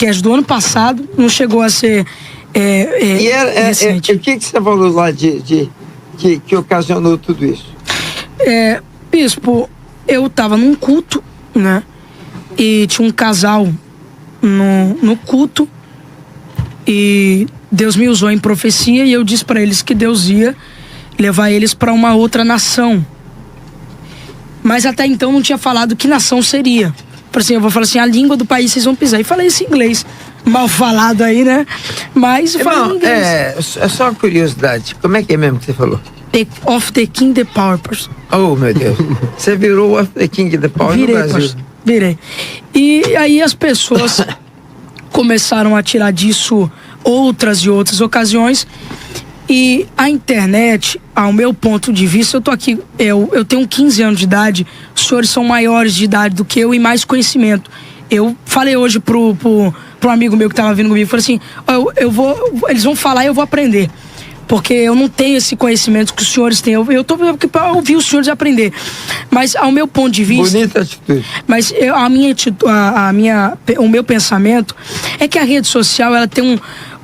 podcast do ano passado, não chegou a ser recente. O que você falou lá que ocasionou tudo isso? Bispo, eu tava num culto, né? E tinha um casal no culto, e Deus me usou em profecia, e eu disse para eles que Deus ia levar eles para uma outra nação. Mas até então não tinha falado que nação seria. Por assim, eu vou falar assim, a língua do país vocês vão pisar. E falei isso em inglês, mal falado aí, né? Mas eu falei em inglês. É só uma curiosidade, como é que é mesmo que você falou? Of the King, the Power Person. Oh, meu Deus. Você virou of the King, the Power no Brasil. Virei. E aí as pessoas começaram a tirar disso outras e outras ocasiões. E a internet, ao meu ponto de vista, eu tô aqui, eu tenho 15 anos de idade, os senhores são maiores de idade do que eu e mais conhecimento. Eu falei hoje pro amigo meu que tava vindo comigo, falei assim, eles vão falar e eu vou aprender. Porque eu não tenho esse conhecimento que os senhores têm. Eu tô aqui para ouvir os senhores aprender. Mas ao meu ponto de vista... Bonita atitude. Mas o meu pensamento é que a rede social, ela tem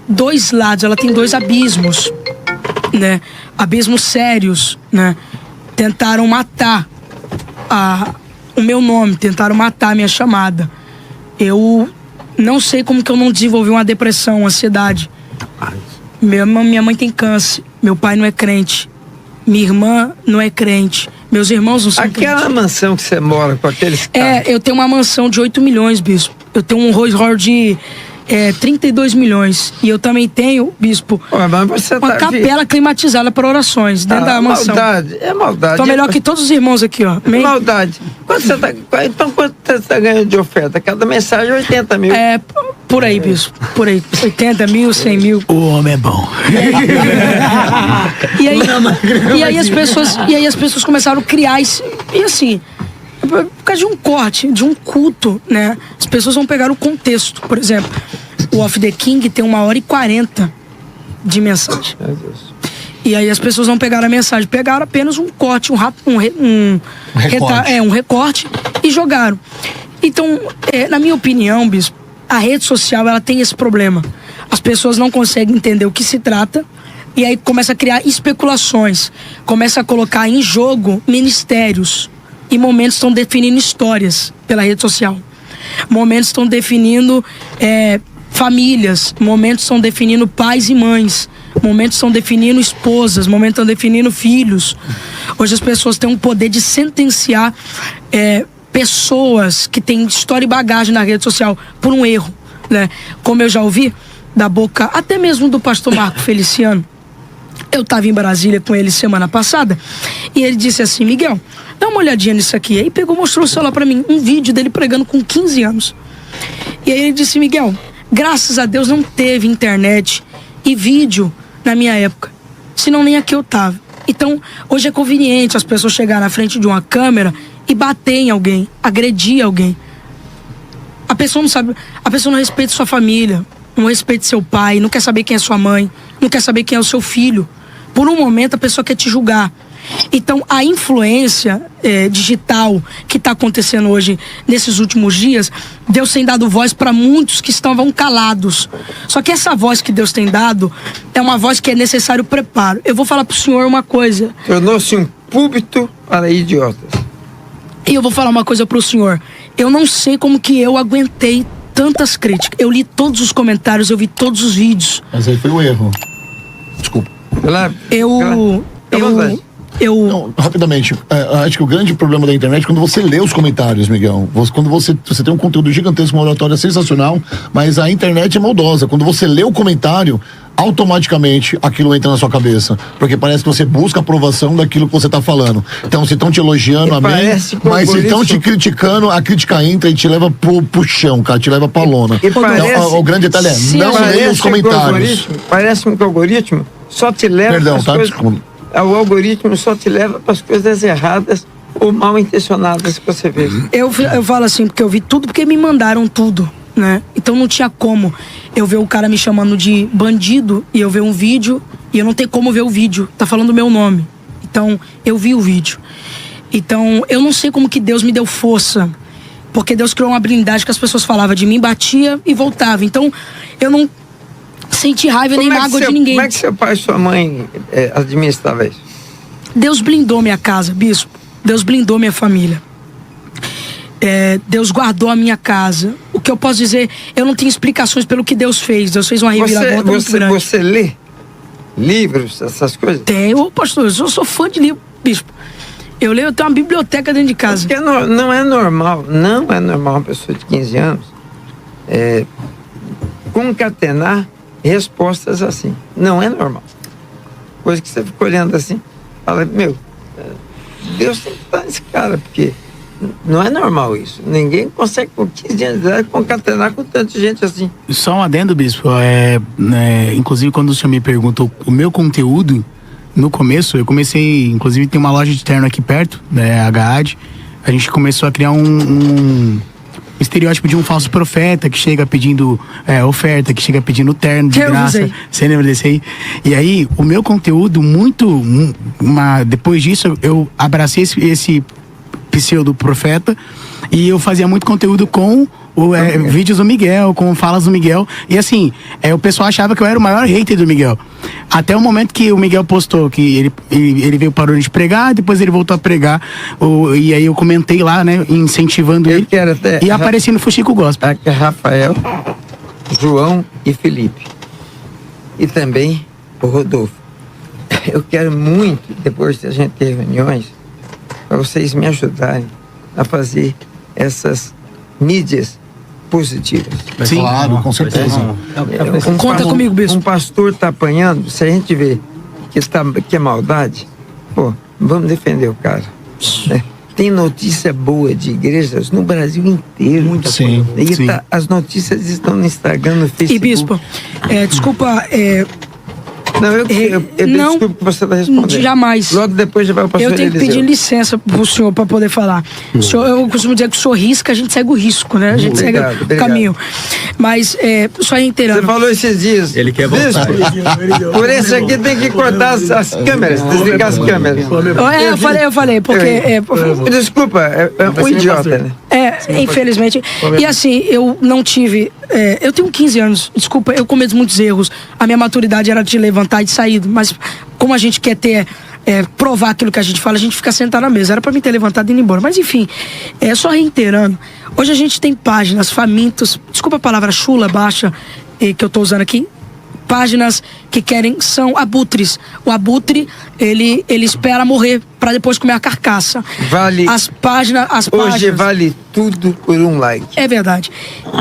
dois lados, ela tem dois abismos, né? Abismos sérios, né? Tentaram matar o meu nome, tentaram matar a minha chamada. Eu não sei como que eu não desenvolvi uma depressão, uma ansiedade. Minha mãe tem câncer, meu pai não é crente, minha irmã não é crente, meus irmãos não são crentes. Aquela mansão que você mora com aqueles caras. Eu tenho uma mansão de 8 milhões, bispo. Eu tenho um Rolls Royce de 32 milhões. E eu também tenho, bispo, uma capela climatizada para orações dentro da mansão. É maldade. Tô melhor que todos os irmãos aqui, ó. Maldade. Então quanto você tá ganhando de oferta? Cada mensagem 80 mil. Por aí, bispo. Por aí. 80 mil, 100 mil. O homem é bom. E aí as pessoas começaram a criar isso. E assim, por causa de um corte, de um culto, né? As pessoas vão pegar o contexto. Por exemplo, o Of the King tem 1h40 de mensagem. E aí as pessoas vão pegar a mensagem, pegaram apenas um corte, um recorte e jogaram. Então, na minha opinião, bispo, a rede social, ela tem esse problema. As pessoas não conseguem entender o que se trata, e aí começa a criar especulações, começa a colocar em jogo ministérios, e momentos estão definindo histórias pela rede social. Momentos estão definindo famílias, momentos estão definindo pais e mães, momentos estão definindo esposas, momentos estão definindo filhos. Hoje as pessoas têm um poder de sentenciar pessoas que têm história e bagagem na rede social por um erro, né? Como eu já ouvi da boca até mesmo do pastor Marco Feliciano. Eu estava em Brasília com ele semana passada e ele disse assim: Miguel, dá uma olhadinha nisso aqui. Aí pegou, mostrou o celular para mim, um vídeo dele pregando com 15 anos. E aí ele disse: Miguel, graças a Deus não teve internet e vídeo na minha época, senão nem aqui eu tava. Então hoje é conveniente as pessoas chegarem na frente de uma câmera e bater em alguém, agredir alguém. A pessoa não sabe, a pessoa não respeita sua família, não respeita seu pai, não quer saber quem é sua mãe, não quer saber quem é o seu filho. Por um momento a pessoa quer te julgar. Então a influência digital que está acontecendo hoje, nesses últimos dias, Deus tem dado voz para muitos que estavam calados. Só que essa voz que Deus tem dado é uma voz que é necessário preparo. Eu vou falar para o senhor uma coisa. Tornou-se um púlpito para idiotas. E eu vou falar uma coisa pro senhor. Eu não sei como que eu aguentei tantas críticas. Eu li todos os comentários, eu vi todos os vídeos. Mas aí foi o erro. Desculpa. Não, rapidamente, acho que o grande problema da internet é quando você lê os comentários, Miguel. Quando você tem um conteúdo gigantesco, uma oratória sensacional, mas a internet é maldosa. Quando você lê o comentário, automaticamente aquilo entra na sua cabeça, porque parece que você busca a aprovação daquilo que você está falando. Então, se estão te elogiando, amém, mas se estão te criticando, a crítica entra e te leva pro chão, cara, te leva pra lona. Então, o grande detalhe não leia os comentários. Parece que o algoritmo só te leva o algoritmo só te leva para as coisas erradas ou mal intencionadas que você vê. Eu falo assim, porque eu vi tudo, porque me mandaram tudo, né? Então não tinha como eu ver o cara me chamando de bandido e eu ver um vídeo e eu não tenho como ver o vídeo, tá falando o meu nome. Então eu vi o vídeo. Então eu não sei como que Deus me deu força Porque Deus criou uma blindagem que as pessoas falavam de mim, batia e voltava. Então, eu não senti raiva nem mágoa de ninguém. Como é que seu pai e sua mãe administravam isso? Deus blindou minha casa, bispo. Deus blindou minha família. Deus guardou a minha casa. O que eu posso dizer, eu não tenho explicações pelo que Deus fez. Deus fez uma reviravolta muito grande. Você lê livros, essas coisas? Tenho, pastor, eu sou fã de livro, bispo. Eu tenho uma biblioteca dentro de casa. Porque não é normal uma pessoa de 15 anos concatenar respostas assim. Não é normal. Coisa que você fica olhando assim, fala, Deus tem que estar nesse cara, porque não é normal isso. Ninguém consegue com 15 anos de idade concatenar com tanta gente assim. Só um adendo, bispo. Inclusive, quando o senhor me perguntou o meu conteúdo, no começo, eu comecei, inclusive tem uma loja de terno aqui perto, a HAD. A gente começou a criar um estereótipo de um falso profeta que chega pedindo oferta, que chega pedindo terno de graça. Você lembra desse aí? E aí, o meu conteúdo, depois disso, eu abracei esse pseudo profeta e eu fazia muito conteúdo com vídeos do Miguel, com falas do Miguel. E assim, o pessoal achava que eu era o maior hater do Miguel. Até o momento que o Miguel postou que ele parou de pregar, depois ele voltou a pregar. E aí eu comentei lá, né, incentivando ele. E apareci no Fuxico Gospel. Aqui é Rafael, João e Felipe. E também o Rodolfo. Eu quero muito, depois de a gente ter reuniões, para vocês me ajudarem a fazer essas mídias positivas. Sim, claro, com certeza. Conta comigo, bispo. Um pastor está apanhando, se a gente vê que é maldade, vamos defender o cara. Né? Tem notícia boa de igrejas no Brasil inteiro. Muita sim. E as notícias estão no Instagram, no Facebook. E bispo, desculpa... Não, desculpe que você está respondendo. Jamais. Logo depois já vai o pastor Eu tenho que pedir licença pro senhor para poder falar. Eu costumo dizer que o senhor risca, a gente segue o risco, né? A gente segue o caminho. Mas, só inteirando. Você falou esses dias. Ele quer voltar. Por esse aqui tem que cortar as câmeras, desligar as câmeras. Eu falei, porque... Desculpa, é um idiota, né? Infelizmente. E assim, eu não tive... eu tenho 15 anos, desculpa, eu cometo muitos erros. A minha maturidade era de levantar e de sair, mas como a gente quer provar aquilo que a gente fala, a gente fica sentado na mesa. Era pra mim ter levantado e ido embora. Mas enfim, só reiterando, hoje a gente tem páginas famintos, desculpa a palavra chula, baixa, que eu tô usando aqui, páginas que são abutres. O abutre, ele espera morrer para depois comer a carcaça. As páginas. Hoje vale tudo por um like. É verdade.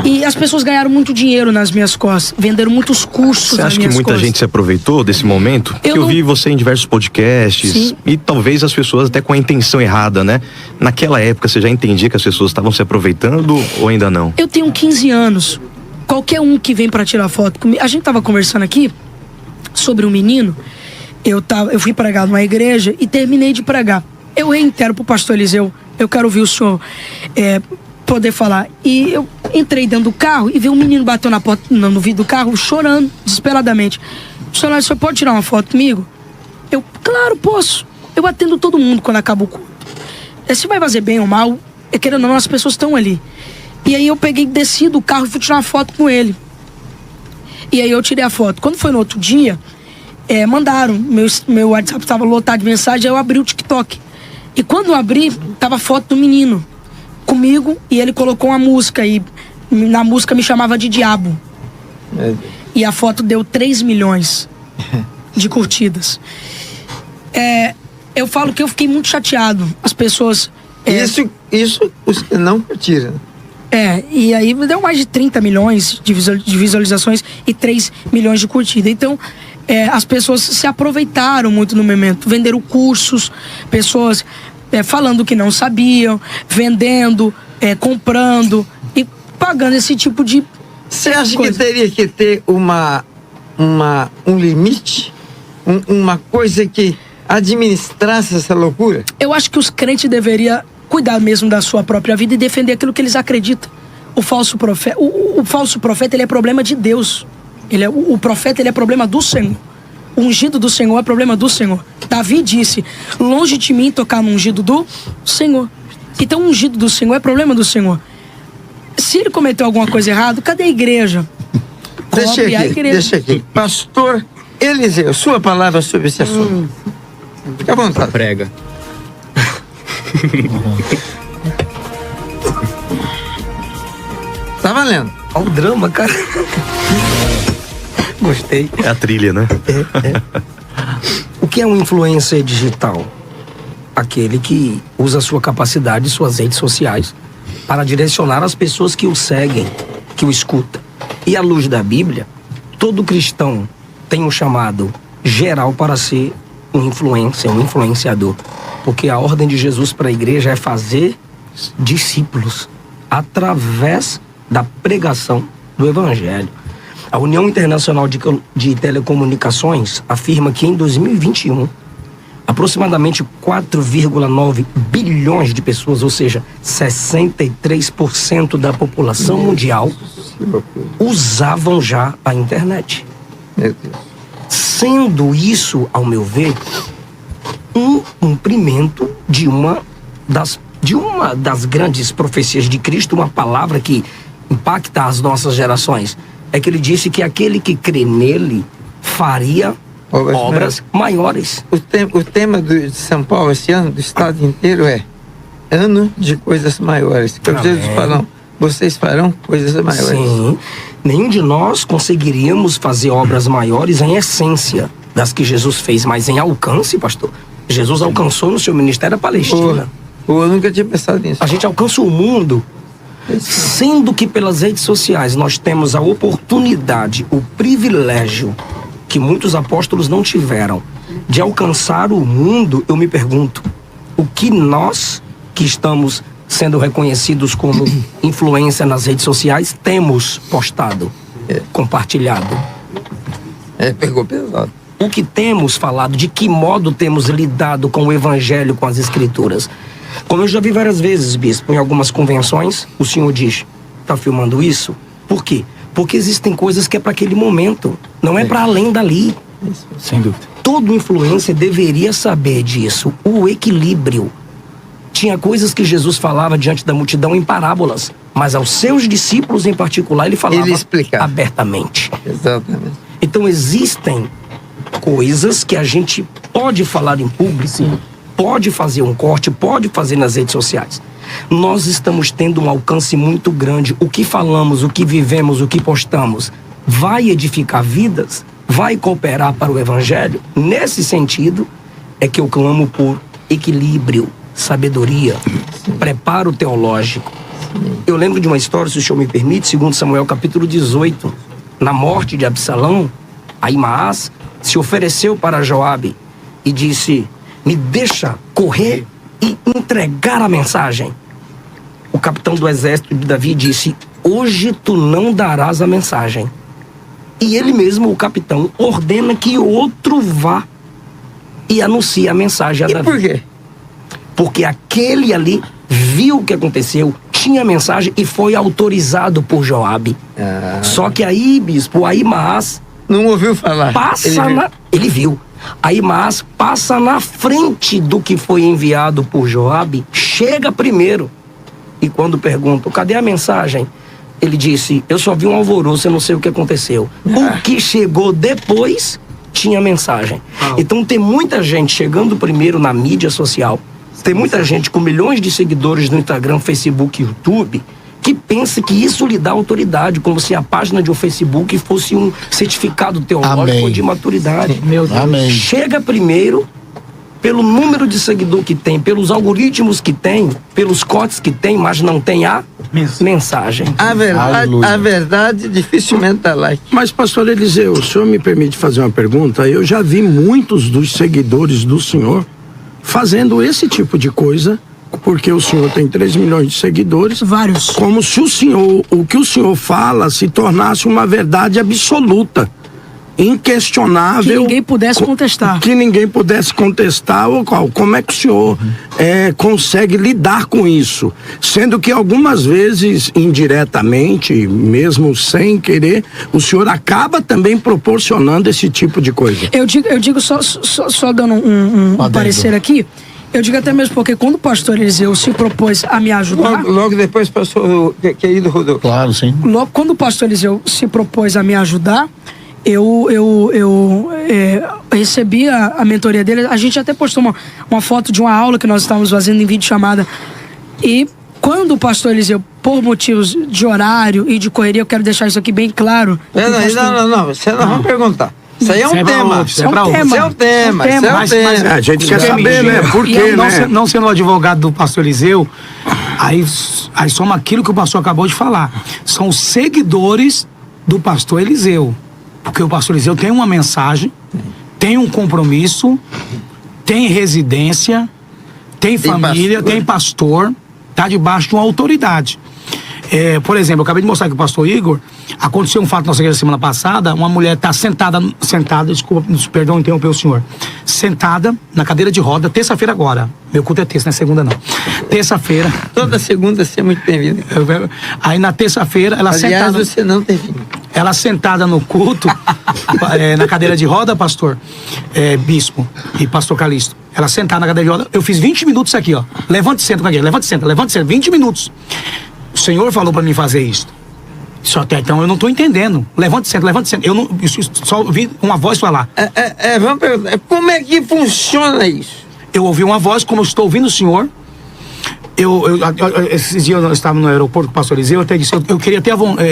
E as pessoas ganharam muito dinheiro nas minhas costas, venderam muitos cursos nas minhas costas. Você acha que muita gente se aproveitou desse momento? Porque eu vi você em diversos podcasts. Sim. E talvez as pessoas até com a intenção errada, né? Naquela época você já entendia que as pessoas estavam se aproveitando ou ainda não? Eu tenho 15 anos. Qualquer um que vem para tirar foto comigo. A gente tava conversando aqui sobre um menino. Eu fui pregar numa igreja e terminei de pregar. Eu reitero pro pastor Eliseu, eu quero ouvir o senhor poder falar. E eu entrei dentro do carro e vi um menino bateu na porta, no vidro do carro, chorando desesperadamente. O senhor pode tirar uma foto comigo? Eu, claro, posso. Eu atendo todo mundo quando acaba o culto. Se vai fazer bem ou mal, querendo ou não, as pessoas estão ali. E aí eu desci do carro e fui tirar uma foto com ele. E aí eu tirei a foto. Quando foi no outro dia, mandaram. Meu WhatsApp estava lotado de mensagem, aí eu abri o TikTok. E quando eu abri, tava a foto do menino comigo e ele colocou uma música. E na música me chamava de diabo. E a foto deu 3 milhões de curtidas. Eu falo que eu fiquei muito chateado. As pessoas... Isso os que não curtiram. E aí deu mais de 30 milhões de visualizações e 3 milhões de curtidas. Então, as pessoas se aproveitaram muito no momento. Venderam cursos, pessoas falando que não sabiam, vendendo, comprando e pagando esse tipo de Você acha que teria que ter um limite? Uma coisa que administrasse essa loucura? Eu acho que os crentes deveriam cuidar mesmo da sua própria vida e defender aquilo que eles acreditam. O falso profeta, ele é problema de Deus. O profeta, ele é problema do Senhor. O ungido do Senhor é problema do Senhor. Davi disse, longe de mim tocar no ungido do Senhor. Então o ungido do Senhor é problema do Senhor. Se ele cometeu alguma coisa errada, cadê a igreja? Deixa aqui. Pastor Eliseu, sua palavra sobre esse assunto. Fica à vontade. Prega. Tá valendo. Olha o drama, cara. Gostei. É a trilha, né? O que é um influencer digital? Aquele que usa a sua capacidade, suas redes sociais, para direcionar as pessoas que o seguem, que o escutam. E à luz da Bíblia, todo cristão tem um chamado geral para ser um influencer, um influenciador. Porque a ordem de Jesus para a igreja é fazer discípulos através da pregação do Evangelho. A União Internacional de Telecomunicações afirma que em 2021, aproximadamente 4,9 bilhões de pessoas, ou seja, 63% da população mundial, usavam já a internet. Meu Deus. Sendo isso, ao meu ver, um cumprimento de uma das grandes profecias de Cristo, uma palavra que impacta as nossas gerações. É que ele disse que aquele que crê nele faria obras maiores. O tema de São Paulo esse ano, do estado inteiro, é ano de coisas maiores. Que Jesus falam, vocês farão coisas maiores. Sim. Nenhum de nós conseguiríamos fazer obras maiores em essência das que Jesus fez, mas em alcance, pastor. Jesus alcançou no seu ministério a Palestina. Eu nunca tinha pensado nisso. A gente alcança o mundo. Sendo que pelas redes sociais nós temos a oportunidade, o privilégio que muitos apóstolos não tiveram de alcançar o mundo, eu me pergunto, o que nós que estamos sendo reconhecidos como influência nas redes sociais temos postado, compartilhado? Pegou pesado. O que temos falado, de que modo temos lidado com o evangelho, com as escrituras? Como eu já vi várias vezes, bispo, em algumas convenções, o senhor diz, tá filmando isso? Por quê? Porque existem coisas que é para aquele momento, não é para além dali. Sem dúvida. Todo influencer deveria saber disso, o equilíbrio. Tinha coisas que Jesus falava diante da multidão em parábolas, mas aos seus discípulos em particular ele falava abertamente. Exatamente. Então existem coisas que a gente pode falar em público, sim, pode fazer um corte, pode fazer nas redes sociais. Nós estamos tendo um alcance muito grande. O que falamos, o que vivemos, o que postamos, vai edificar vidas? Vai cooperar para o evangelho? Nesse sentido, é que eu clamo por equilíbrio, sabedoria, preparo teológico. Eu lembro de uma história, se o senhor me permite, 2 Samuel capítulo 18. Na morte de Absalão, Ahimaás se ofereceu para Joabe e disse: me deixa correr e entregar a mensagem. O capitão do exército de Davi disse: hoje tu não darás a mensagem. E ele mesmo, o capitão, ordena que outro vá e anuncie a mensagem a Davi. E por quê? Porque aquele ali viu o que aconteceu, tinha a mensagem e foi autorizado por Joabe. Só que aí, bispo, Ahimaás não ouviu falar. Ele viu. Ahimaás passa na frente do que foi enviado por Joabe, chega primeiro. E quando perguntam, cadê a mensagem? Ele disse, eu só vi um alvoroço, eu não sei o que aconteceu. O que chegou depois tinha mensagem. Então tem muita gente chegando primeiro na mídia social, tem muita gente com milhões de seguidores no Instagram, Facebook, YouTube, que pensa que isso lhe dá autoridade, como se a página de um Facebook fosse um certificado teológico de maturidade. Meu Deus. Amém. Chega primeiro pelo número de seguidor que tem, pelos algoritmos que tem, pelos cortes que tem, mas não tem a mensagem. A verdade dificilmente dá like. Mas, pastor Eliseu, o senhor me permite fazer uma pergunta? Eu já vi muitos dos seguidores do senhor fazendo esse tipo de coisa, porque o senhor tem 3 milhões de seguidores. Vários. Como se o que o senhor fala se tornasse uma verdade absoluta, inquestionável. Que ninguém pudesse contestar. Que ninguém pudesse contestar. Como é que o senhor consegue lidar com isso? Sendo que algumas vezes, indiretamente, mesmo sem querer, o senhor acaba também proporcionando esse tipo de coisa. Eu digo só dando um parecer aqui, Eu digo até mesmo porque quando o pastor Eliseu se propôs a me ajudar... Logo depois passou o querido Rodolfo. Claro, sim. Logo, quando o pastor Eliseu se propôs a me ajudar, eu recebi a mentoria dele. A gente até postou uma foto de uma aula que nós estávamos fazendo em videochamada. E quando o pastor Eliseu, por motivos de horário e de correria, eu quero deixar isso aqui bem claro. Não, você não vai perguntar. Isso aí é um tema. Isso é um tema. Mas a gente quer saber, né? Por quê, né? Não sendo o advogado do pastor Eliseu, aí soma aquilo que o pastor acabou de falar. São os seguidores do pastor Eliseu. Porque o pastor Eliseu tem uma mensagem, tem um compromisso, tem residência, tem família, tem pastor, tá debaixo de uma autoridade. Por exemplo, eu acabei de mostrar aqui o pastor Igor. Aconteceu um fato na nossa igreja semana passada. Uma mulher está sentada, desculpa, perdão, interromper o senhor. Sentada na cadeira de roda, terça-feira agora. Meu culto é terça, não é segunda não. Terça-feira. Toda segunda você é muito bem-vindo. Aí na terça-feira, ela Aliás, sentada. você não tem vindo. Ela sentada no culto, na cadeira de roda, pastor Bispo e pastor Calixto. Ela sentada na cadeira de roda. Eu fiz 20 minutos aqui, ó. Levante e senta com a igreja, levante e senta, 20 minutos. O Senhor falou para mim fazer isso. Só até então eu não estou entendendo. Levante e senta. Eu só ouvi uma voz falar. Vamos perguntar, como é que funciona isso? Eu ouvi uma voz, como eu estou ouvindo o Senhor. Esses dias eu estava no aeroporto com o pastor Eliseu, eu até disse, eu queria até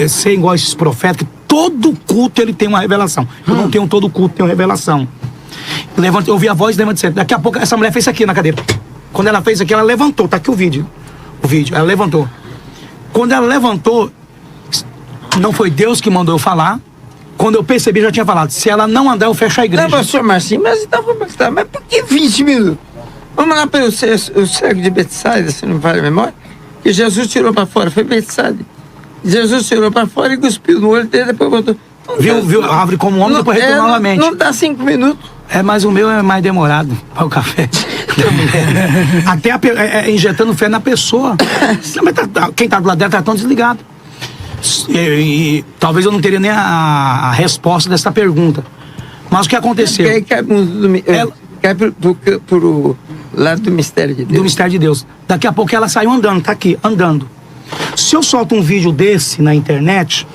ser igual a esses profetas, que todo culto ele tem uma revelação. Eu não tenho todo culto, tenho revelação. Eu ouvi a voz, levante e senta. Daqui a pouco essa mulher fez isso aqui na cadeira. Quando ela fez aqui, ela levantou. Tá aqui o vídeo. Ela levantou. Quando ela levantou, não foi Deus que mandou eu falar. Quando eu percebi, já tinha falado. Se ela não andar, eu fecho a igreja. Não, pastor Marcinho, mas por que 20 minutos? Vamos lá para o cego de Betsaida, se não me falha a memória, que Jesus tirou para fora, foi Betsaida. Jesus tirou para fora e cuspiu no olho dele, depois botou. Viu a árvore como um homem, depois retornou novamente. Não dá 5 minutos. Mas o meu é mais demorado para o café da mulher. Até injetando fé na pessoa. Não, mas quem tá do lado dela tá tão desligado. E talvez eu não teria nem a resposta dessa pergunta. Mas o que aconteceu? Cai pro lado do mistério de Deus. Do mistério de Deus. Daqui a pouco ela saiu andando, tá aqui, andando. Se eu solto um vídeo desse na internet,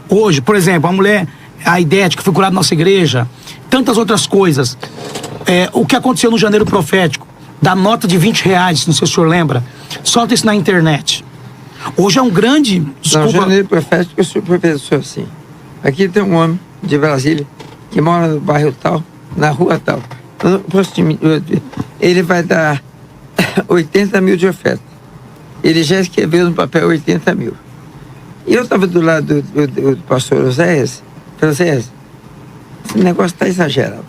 hoje, por exemplo, a mulher, a Idete, que foi curada na nossa igreja, tantas outras coisas. O que aconteceu no Janeiro Profético, da nota de R$20, não sei se o senhor lembra, solta isso na internet. Hoje é um grande... No Janeiro Profético, o senhor professor assim, aqui tem um homem de Brasília, que mora no bairro tal, na rua tal. Ele vai dar 80 mil de oferta. Ele já escreveu no papel 80 mil. E eu estava do lado do pastor Oséias. Falei, Oséias, esse negócio está exagerado.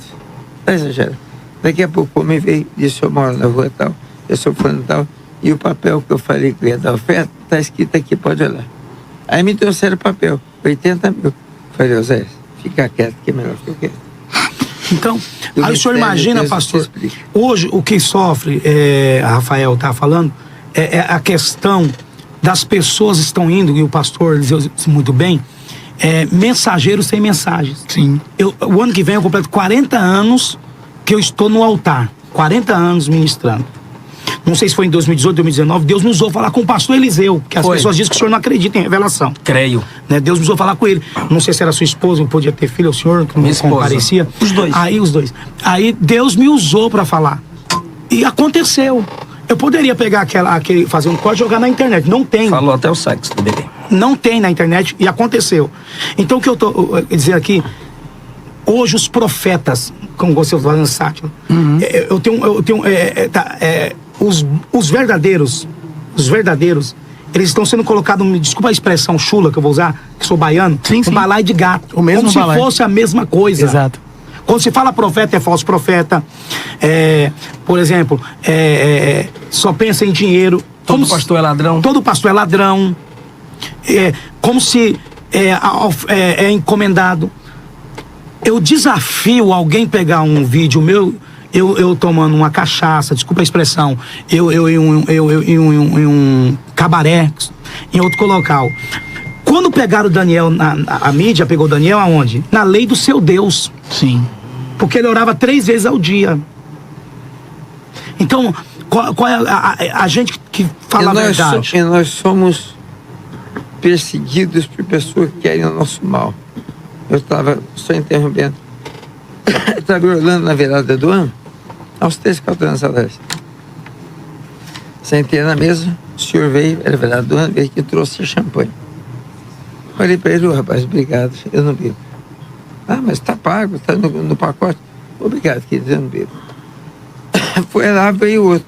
Está exagerado. Daqui a pouco o homem veio e disse, eu moro na rua tal, eu sou fulano tal, e o papel que eu falei que eu ia dar oferta está escrito aqui, pode olhar. Aí me trouxeram o papel, 80 mil. Falei, Oséias, fica quieto, que é melhor que eu quero. Então, aí o senhor imagina, pastor, hoje o que sofre, a Rafael está falando, é a questão das pessoas estão indo, e o pastor disse muito bem, mensageiros sem mensagens. Sim. O ano que vem eu completo 40 anos que eu estou no altar, 40 anos ministrando. Não sei se foi em 2018, 2019, Deus me usou falar com o pastor Eliseu, que as pessoas dizem que o senhor não acredita em revelação. Creio. Né? Deus me usou falar com ele. Não sei se era sua esposa, não podia ter filho, o senhor que não me comparecia. Os dois. Os dois. Aí Deus me usou para falar. E aconteceu. Eu poderia pegar fazer um corte e jogar na internet. Não tem. Falou até o sexo do bebê. Não tem na internet e aconteceu. Então o que eu tô dizendo aqui, hoje os profetas, como você falou no sátiro, os verdadeiros, eles estão sendo colocados, desculpa a expressão chula que eu vou usar, que sou baiano, um balaio de gato. O mesmo como balaio. Se fosse a mesma coisa. Exato. Quando se fala profeta, é falso profeta. Por exemplo, só pensa em dinheiro. Todo pastor é ladrão. Todo pastor é ladrão. Como se é encomendado. Eu desafio alguém pegar um vídeo meu, eu tomando uma cachaça, desculpa a expressão, eu em um cabaré, em outro local. Quando pegaram o Daniel, a mídia pegou o Daniel aonde? Na lei do seu Deus. Sim. Porque ele orava 3 vezes ao dia. Então, qual é a gente que fala a verdade? Nós somos perseguidos por pessoas que querem o nosso mal. Eu estava, só interrompendo, eu estava em Orlando na virada do ano, aos 3, 4 anos atrás. Sentei na mesa, o senhor veio, era virada do ano, veio que trouxe champanhe. Falei para ele, rapaz, obrigado, eu não bebo. Ah, mas está pago, está no pacote. Obrigado, querido, eu não bebo. Foi lá, veio outro.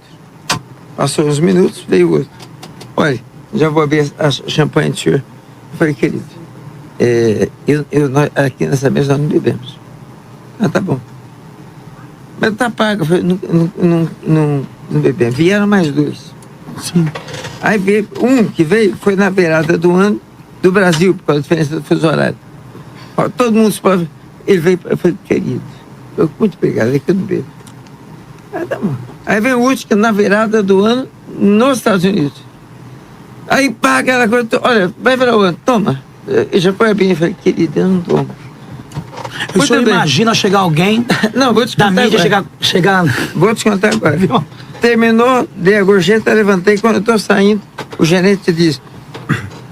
Passou uns minutos, veio outro. Olha, já vou abrir a champanhe do senhor. Eu falei, querido, nós, aqui nessa mesa nós não bebemos. Ah, tá bom. Mas tá pago. Eu falei, não bebemos. Vieram mais 2. Sim. Aí veio um que veio, foi na beirada do ano do Brasil, por causa da diferença do fuso horário. Ó, todo mundo se pode. Ele veio, eu falei, querido, eu muito obrigado, é que eu não bebo. Ah, tá bom. Aí veio o último, na virada do ano, nos Estados Unidos. Aí paga aquela coisa, olha, vai virar o ano, toma. Eu já foi bem, eu falei, querido, eu não tomo. O senhor imagina chegar alguém não, vou te da contar mídia agora. chegar... Vou te contar agora. Terminou, dei a gorjeta, levantei. Quando eu estou saindo, o gerente disse,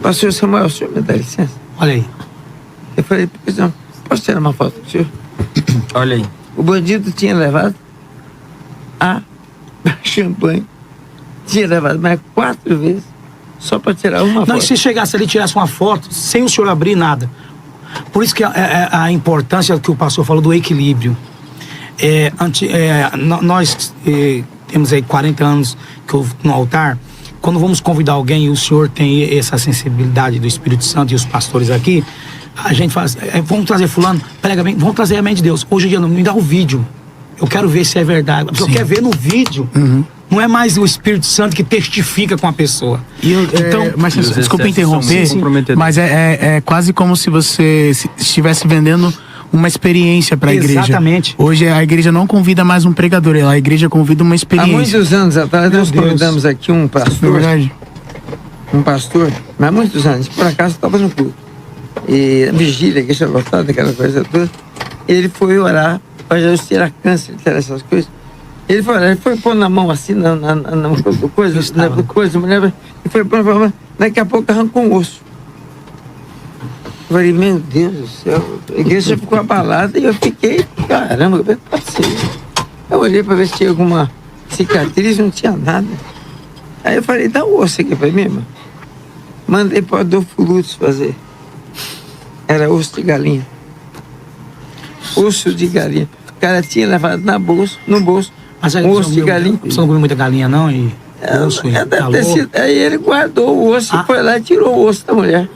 pastor Samuel, o senhor me dá licença? Olha aí. Eu falei, pois não, posso tirar uma foto com o senhor? Olha aí. O bandido tinha levado a champanhe, tinha levado mais 4 vezes, só para tirar uma foto. Não, e se chegasse ali e tirasse uma foto, sem o senhor abrir nada. Por isso que a importância que o pastor falou do equilíbrio. Nós temos aí 40 anos no altar. Quando vamos convidar alguém e o senhor tem essa sensibilidade do Espírito Santo e os pastores aqui, a gente faz, vamos trazer fulano, prega bem, vamos trazer a mente de Deus. Hoje em dia não, me dá o vídeo. Eu quero ver se é verdade. Eu quero ver no vídeo. Não é mais o Espírito Santo que testifica com a pessoa. Então, mas desculpa interromper, mas é quase como se você estivesse vendendo uma experiência para a igreja. Exatamente. Hoje a igreja não convida mais um pregador, a igreja convida uma experiência. Há muitos anos atrás nós convidamos aqui um pastor. Verdade. Um pastor, mas há muitos anos, por acaso estava no culto. E a vigília, que tinha lotado, aquela coisa toda. Ele foi orar para Jesus tirar câncer, tirar essas coisas. Ele foi pôr na mão assim, na coisa, mulher, e foi pôr, daqui a pouco arrancou um osso. Eu falei, meu Deus do céu, a igreja ficou abalada e eu fiquei, caramba, como é que pode ser? Eu olhei para ver se tinha alguma cicatriz, não tinha nada. Aí eu falei, dá um osso aqui para mim, irmão. Mandei para o Adolfo Lutz fazer. Era osso de galinha. Osso de galinha. O cara tinha levado no bolso. Mas aí, osso de galinha. Você não comeu muita galinha, não? E osso, aí ele guardou o osso e foi lá e tirou o osso da mulher.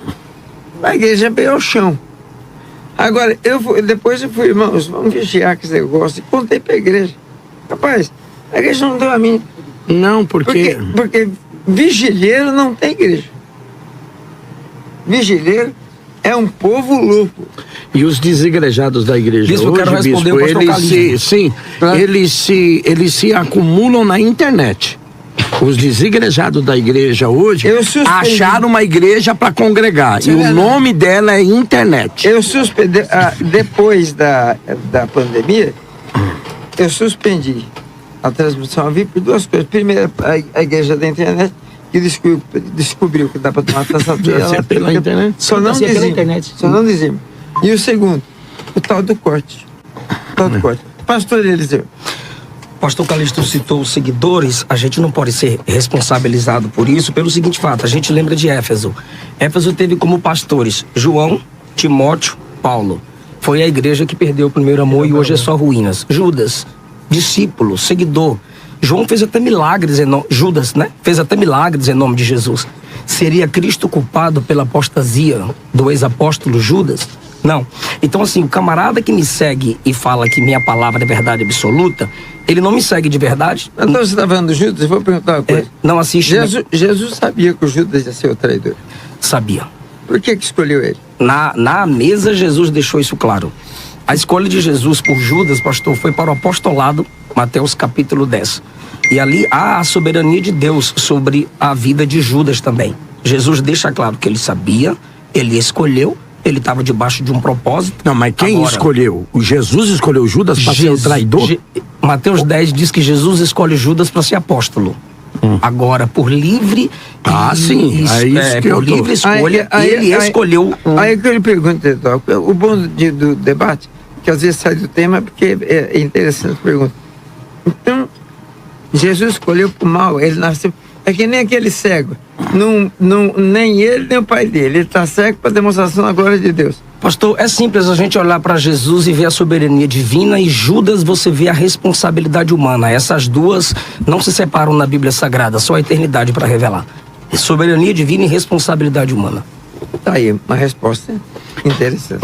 A igreja veio ao chão. Agora, depois eu fui, irmãos, vamos vigiar que esse negócio. E contei pra igreja. Rapaz, a igreja não deu a mim. Não, porque vigilheiro não tem igreja. Vigilheiro é um povo louco. E os desigrejados da igreja Bispo, hoje, eu quero responder bispo, o pastor eles se acumulam na internet. Os desigrejados da igreja hoje acharam uma igreja para congregar. E o nome dela é internet. Eu suspendi, depois da pandemia, eu suspendi a transmissão ao vivo por 2 coisas. Primeiro, a igreja da internet, que descobriu que dá para tomar taça pela internet. Só não dizemos. E o segundo, o tal do corte. Pastor Eliseu. Pastor Calixto citou os seguidores, a gente não pode ser responsabilizado por isso, pelo seguinte fato, a gente lembra de Éfeso. Éfeso teve como pastores João, Timóteo, Paulo. Foi a igreja que perdeu o primeiro amor e hoje é só ruínas. Judas, discípulo, seguidor. João fez até milagres em nome... Judas, né? Fez até milagres em nome de Jesus. Seria Cristo culpado pela apostasia do ex-apóstolo Judas? Não. Então, assim, o camarada que me segue e fala que minha palavra é verdade absoluta, ele não me segue de verdade. Então você está falando do Judas? Eu vou perguntar uma coisa. Não assiste... Jesus sabia que o Judas ia ser o traidor. Sabia. Por que escolheu ele? Na mesa, Jesus deixou isso claro. A escolha de Jesus por Judas, pastor, foi para o apostolado, Mateus capítulo 10. E ali há a soberania de Deus sobre a vida de Judas também. Jesus deixa claro que ele sabia, ele escolheu, ele estava debaixo de um propósito. Não, mas quem escolheu? O Jesus escolheu Judas para ser o traidor? Mateus 10 diz que Jesus escolhe Judas para ser apóstolo. Agora, por livre... sim. É isso que por livre escolha, ele escolheu... Aí que eu lhe pergunto, o bom do debate, que às vezes sai do tema, porque é interessante a pergunta. Então, Jesus escolheu pro mal, ele nasceu... É que nem aquele cego. Nem ele, nem o pai dele. Ele está cego para demonstração da glória de Deus. Pastor, é simples a gente olhar para Jesus e ver a soberania divina, e Judas você vê a responsabilidade humana. Essas duas não se separam na Bíblia Sagrada, só a eternidade para revelar. Soberania divina e responsabilidade humana. Tá aí, uma resposta interessante.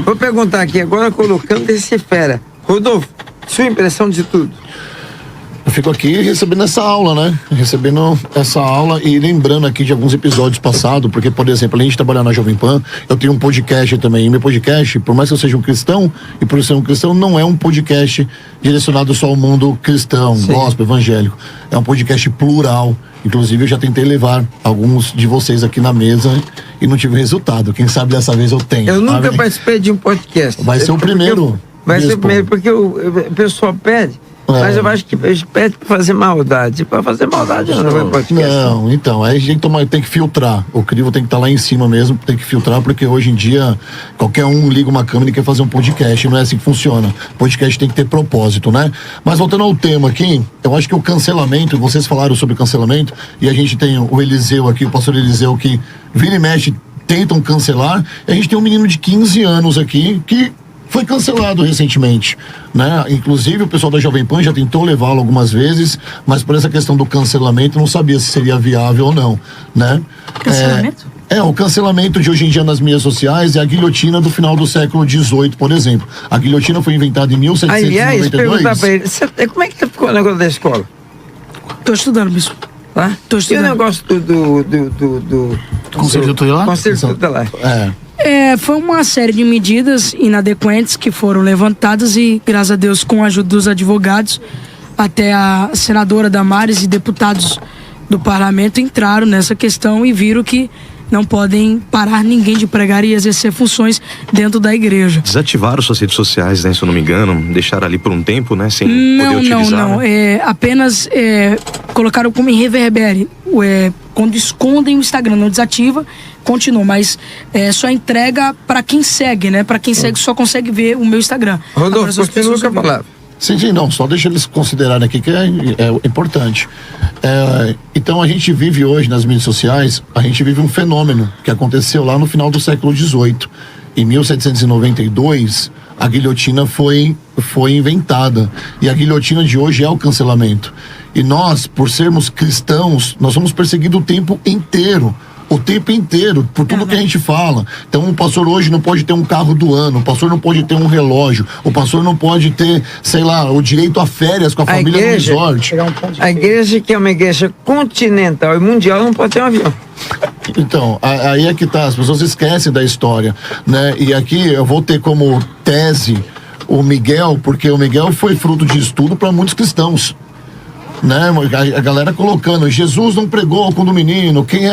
Vou perguntar aqui agora, colocando esse fera. Rodolfo, sua impressão de tudo? Eu fico aqui recebendo essa aula, né? Recebendo essa aula e lembrando aqui de alguns episódios passados, porque, por exemplo, além de trabalhar na Jovem Pan, eu tenho um podcast também. E meu podcast, por mais que eu seja um cristão, e por ser um cristão, não é um podcast direcionado só ao mundo cristão, gospel, evangélico. É um podcast plural. Inclusive, eu já tentei levar alguns de vocês aqui na mesa e não tive resultado. Quem sabe dessa vez eu tenho. Eu nunca participei de um podcast. Vai ser o primeiro. Vai ser o primeiro, porque o pessoal pede. Mas eu acho que eles pedem para fazer maldade. Para fazer maldade não vai podcast. Não, então, aí a gente tem que filtrar. O crivo tem que estar lá em cima mesmo, tem que filtrar, porque hoje em dia qualquer um liga uma câmera e quer fazer um podcast. Não é assim que funciona. Podcast tem que ter propósito, né? Mas voltando ao tema aqui, eu acho que o cancelamento, vocês falaram sobre cancelamento, e a gente tem o Eliseu aqui, o pastor Eliseu, que vira e mexe, tentam cancelar, e a gente tem um menino de 15 anos aqui que foi cancelado recentemente, né? Inclusive o pessoal da Jovem Pan já tentou levá-lo algumas vezes, mas por essa questão do cancelamento não sabia se seria viável ou não, né? Cancelamento? O cancelamento de hoje em dia nas mídias sociais é a guilhotina do final do século XVIII, por exemplo. A guilhotina foi inventada em 1792. Aliás, perguntar pra ele, como é que ficou o negócio da escola? Tô estudando, bispo. Tá? Tô estudando. E o negócio do Conselho Tutelar? Conselho Tutelar. Foi uma série de medidas inadequentes que foram levantadas e, graças a Deus, com a ajuda dos advogados, até a senadora Damares e deputados do parlamento entraram nessa questão e viram que não podem parar ninguém de pregar e exercer funções dentro da igreja. Desativaram suas redes sociais, né, se eu não me engano, deixaram ali por um tempo, né, sem poder utilizar. Não. Apenas colocaram como em reverbere. Quando escondem o Instagram, não desativa, continua, mas só entrega para quem segue, né? Para quem segue só consegue ver o meu Instagram. Rodolfo, continua com a palavra. Sim, não, só deixa eles considerarem aqui que é importante. Então a gente vive hoje nas mídias sociais, a gente vive um fenômeno que aconteceu lá no final do século XVIII. Em 1792, a guilhotina foi inventada. E a guilhotina de hoje é o cancelamento. E nós, por sermos cristãos, nós somos perseguidos o tempo inteiro. O tempo inteiro, por tudo que a gente fala. Então o pastor hoje não pode ter um carro do ano, o pastor não pode ter um relógio, o pastor não pode ter, sei lá, o direito a férias com a família no resort. A igreja, que é uma igreja continental e mundial, não pode ter um avião. Então, aí é que tá, as pessoas esquecem da história, né? E aqui eu vou ter como tese o Miguel, porque o Miguel foi fruto de estudo para muitos cristãos. Né? A galera colocando, Jesus não pregou quando o menino, quem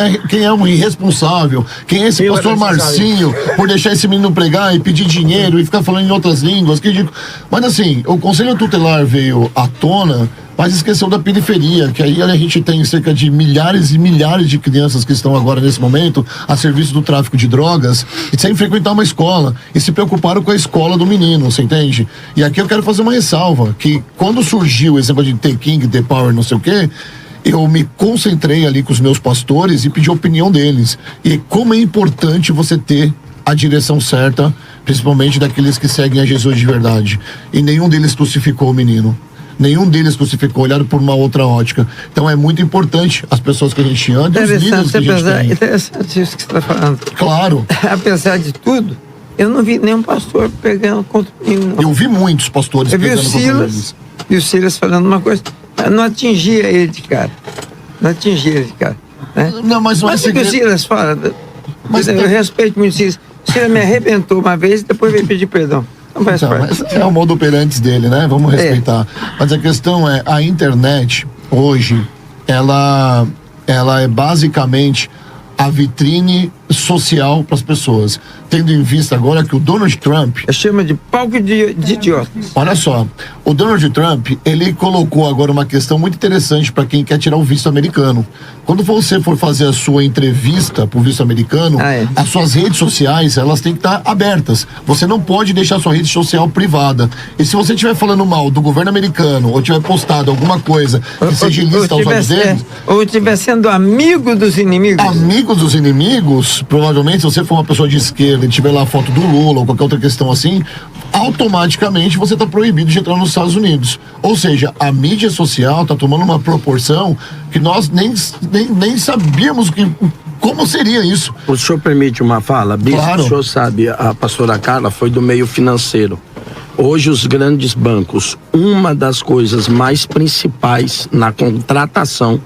é um irresponsável, quem é esse pastor Marcinho por deixar esse menino pregar e pedir dinheiro e ficar falando em outras línguas, que digo. Mas assim, o Conselho Tutelar veio à tona, mas esqueceu da periferia, que aí a gente tem cerca de milhares e milhares de crianças que estão agora nesse momento a serviço do tráfico de drogas e sem frequentar uma escola e se preocuparam com a escola do menino, você entende? E aqui eu quero fazer uma ressalva, que quando surgiu esse negócio de ter king, ter power, não sei o quê, eu me concentrei ali com os meus pastores e pedi a opinião deles. E como é importante você ter a direção certa, principalmente daqueles que seguem a Jesus de verdade. E nenhum deles crucificou o menino. Nenhum deles crucificou, olharam por uma outra ótica. Então é muito importante as pessoas que a gente anda e os líderes que a gente tem. Interessante isso que você está falando. Claro. Apesar de tudo, eu não vi nenhum pastor pegando contra o menino. Eu vi muitos pastores pegando contra eles. E o Silas falando uma coisa, não atingia ele de cara. Né? Não, mas o Silas fala, mas eu respeito muito o Silas. O Silas me arrebentou uma vez e depois veio pedir perdão. Mas é o modo operante dele, né? Vamos respeitar. Mas a questão é, a internet hoje, ela é basicamente a vitrine social para as pessoas, tendo em vista agora que o Donald Trump... Chama de palco de idiotas. Olha só, o Donald Trump, ele colocou agora uma questão muito interessante para quem quer tirar o visto americano. Quando você for fazer a sua entrevista pro visto americano, as suas redes sociais, elas têm que estar abertas. Você não pode deixar sua rede social privada. E se você estiver falando mal do governo americano, ou tiver postado alguma coisa que seja ilícita aos olhos deles... Ou estiver sendo amigo dos inimigos. Amigos dos inimigos, provavelmente, se você for uma pessoa de esquerda e tiver lá a foto do Lula ou qualquer outra questão assim, automaticamente você está proibido de entrar nos Estados Unidos. Ou seja, a mídia social está tomando uma proporção que nós nem sabíamos como seria isso. O senhor permite uma fala? Bispo, claro. O senhor sabe, a pastora Carla foi do meio financeiro. Hoje os grandes bancos, uma das coisas mais principais na contratação,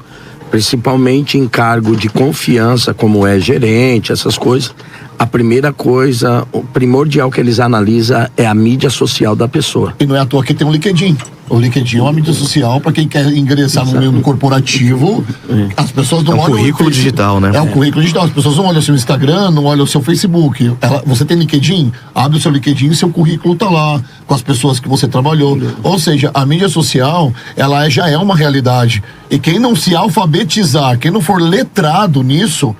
principalmente em cargo de confiança, como é gerente, essas coisas, a primeira coisa, o primordial que eles analisam é a mídia social da pessoa. E não é à toa que tem o LinkedIn. O LinkedIn é uma mídia social para quem quer ingressar no meio corporativo. As pessoas não olham... É o currículo digital, né? É o currículo digital. As pessoas não olham o seu Instagram, não olham o seu Facebook. Você tem LinkedIn? Abre o seu LinkedIn e seu currículo tá lá, com as pessoas que você trabalhou. Ou seja, a mídia social, ela já é uma realidade. E quem não se alfabetizar, quem não for letrado nisso,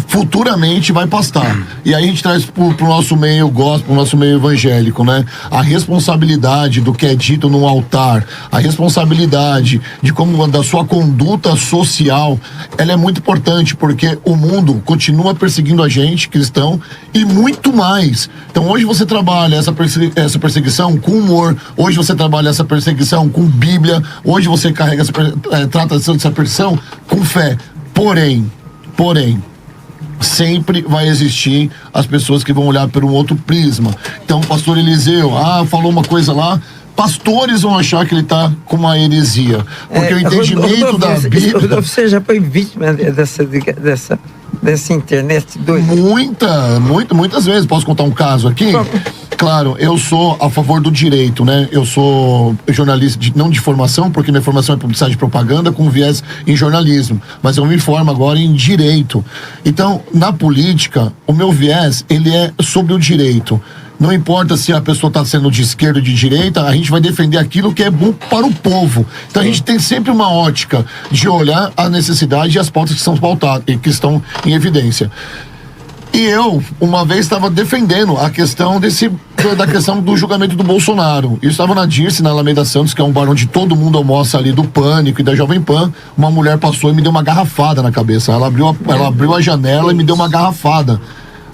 futuramente vai pastar. E aí a gente traz pro nosso meio gospel, pro nosso meio evangélico, né? A responsabilidade do que é dito no altar, a responsabilidade de como da sua conduta social, ela é muito importante, porque o mundo continua perseguindo a gente, cristão, e muito mais. Então hoje você trabalha essa perseguição com humor, hoje você trabalha essa perseguição com Bíblia, hoje você carrega trata essa perseguição com fé. Porém, sempre vai existir as pessoas que vão olhar por um outro prisma. Então o pastor Eliseu, falou uma coisa lá, pastores vão achar que ele está com uma heresia. Porque o entendimento da Bíblia... Você já foi vítima dessa internet doida? Muitas vezes. Posso contar um caso aqui? Claro, eu sou a favor do direito, né? Eu sou jornalista, não de formação, porque minha formação é publicidade e propaganda, com viés em jornalismo. Mas eu me formo agora em direito. Então, na política, o meu viés, ele é sobre o direito. Não importa se a pessoa está sendo de esquerda ou de direita, a gente vai defender aquilo que é bom para o povo. Então a gente tem sempre uma ótica de olhar a necessidade e as pautas que são pautadas e que estão em evidência. E eu, uma vez, estava defendendo a questão da questão do julgamento do Bolsonaro. Eu estava na Dirce, na Alameda Santos, que é um bar onde todo mundo almoça ali, do Pânico e da Jovem Pan. Uma mulher passou e me deu uma garrafada na cabeça. Ela abriu a janela e me deu uma garrafada.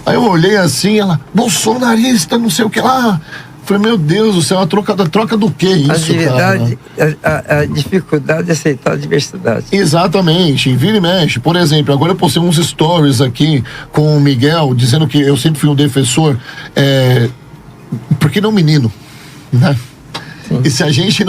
Aí eu olhei assim, ela, bolsonarista, não sei o que lá. Falei, meu Deus do céu, a troca do que isso, a dificuldade de aceitar a diversidade. Exatamente, vira e mexe. Por exemplo, agora eu postei uns stories aqui com o Miguel, dizendo que eu sempre fui um defensor, porque não menino, né? E se a gente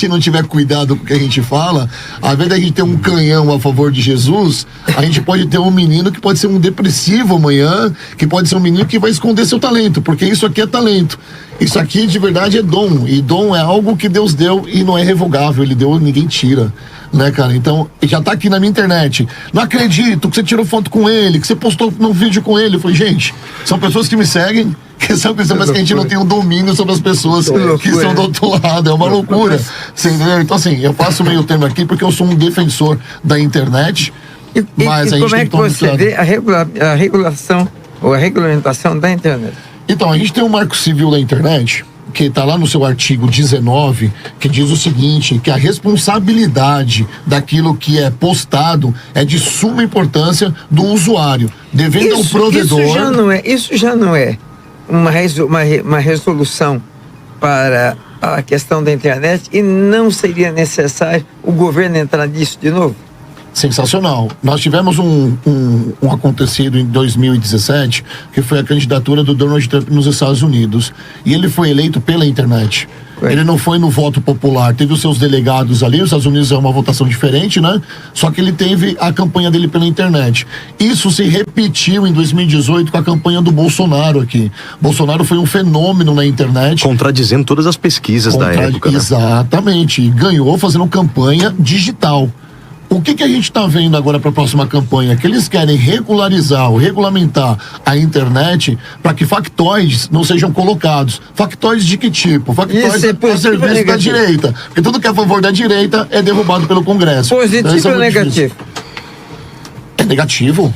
não tiver cuidado com o que a gente fala, ao invés da gente ter um canhão a favor de Jesus, a gente pode ter um menino que pode ser um depressivo amanhã, que pode ser um menino que vai esconder seu talento, porque isso aqui é talento. Isso aqui de verdade é dom, e dom é algo que Deus deu e não é revogável, ele deu, ninguém tira, né, cara? Então, já tá aqui na minha internet, não acredito que você tirou foto com ele, que você postou um vídeo com ele. Eu falei, gente, são pessoas que me seguem, que são pessoas, mas que a gente não tem um domínio sobre as pessoas que estão do outro lado, é uma loucura, você entendeu? Então assim, eu faço meio termo aqui porque eu sou um defensor da internet, mas a gente como é que você vê a regulação ou a regulamentação da internet? Então, a gente tem um marco civil da internet, que está lá no seu artigo 19, que diz o seguinte, que a responsabilidade daquilo que é postado é de suma importância do usuário, devendo ao provedor... Isso já não é uma resolução para a questão da internet, e não seria necessário o governo entrar nisso de novo? Sensacional. Nós tivemos um acontecido em 2017, que foi a candidatura do Donald Trump nos Estados Unidos. E ele foi eleito pela internet. Ele não foi no voto popular, teve os seus delegados ali, os Estados Unidos é uma votação diferente, né? Só que ele teve a campanha dele pela internet. Isso se repetiu em 2018 com a campanha do Bolsonaro aqui. Bolsonaro foi um fenômeno na internet. Contradizendo todas as pesquisas da época, né? Exatamente. E ganhou fazendo campanha digital. O que a gente está vendo agora para a próxima campanha? Que eles querem regularizar ou regulamentar a internet para que factoides não sejam colocados. Factoides de que tipo? Factoides a serviço da direita. Porque tudo que é a favor da direita é derrubado pelo Congresso. Positivo então, ou negativo? É negativo.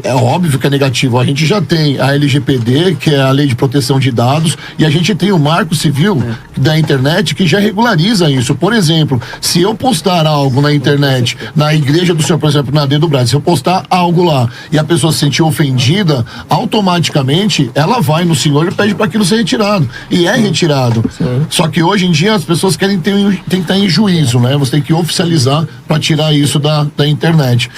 É óbvio que é negativo. A gente já tem a LGPD, que é a Lei de Proteção de Dados, e a gente tem o Marco Civil da internet que já regulariza isso. Por exemplo, se eu postar algo na internet, na igreja do Senhor, por exemplo, na Dedo Brasil, se eu postar algo lá e a pessoa se sentir ofendida, automaticamente ela vai no Senhor e pede para aquilo ser retirado. E é retirado. Só que hoje em dia as pessoas tem que estar em juízo, né? Você tem que oficializar para tirar isso da internet.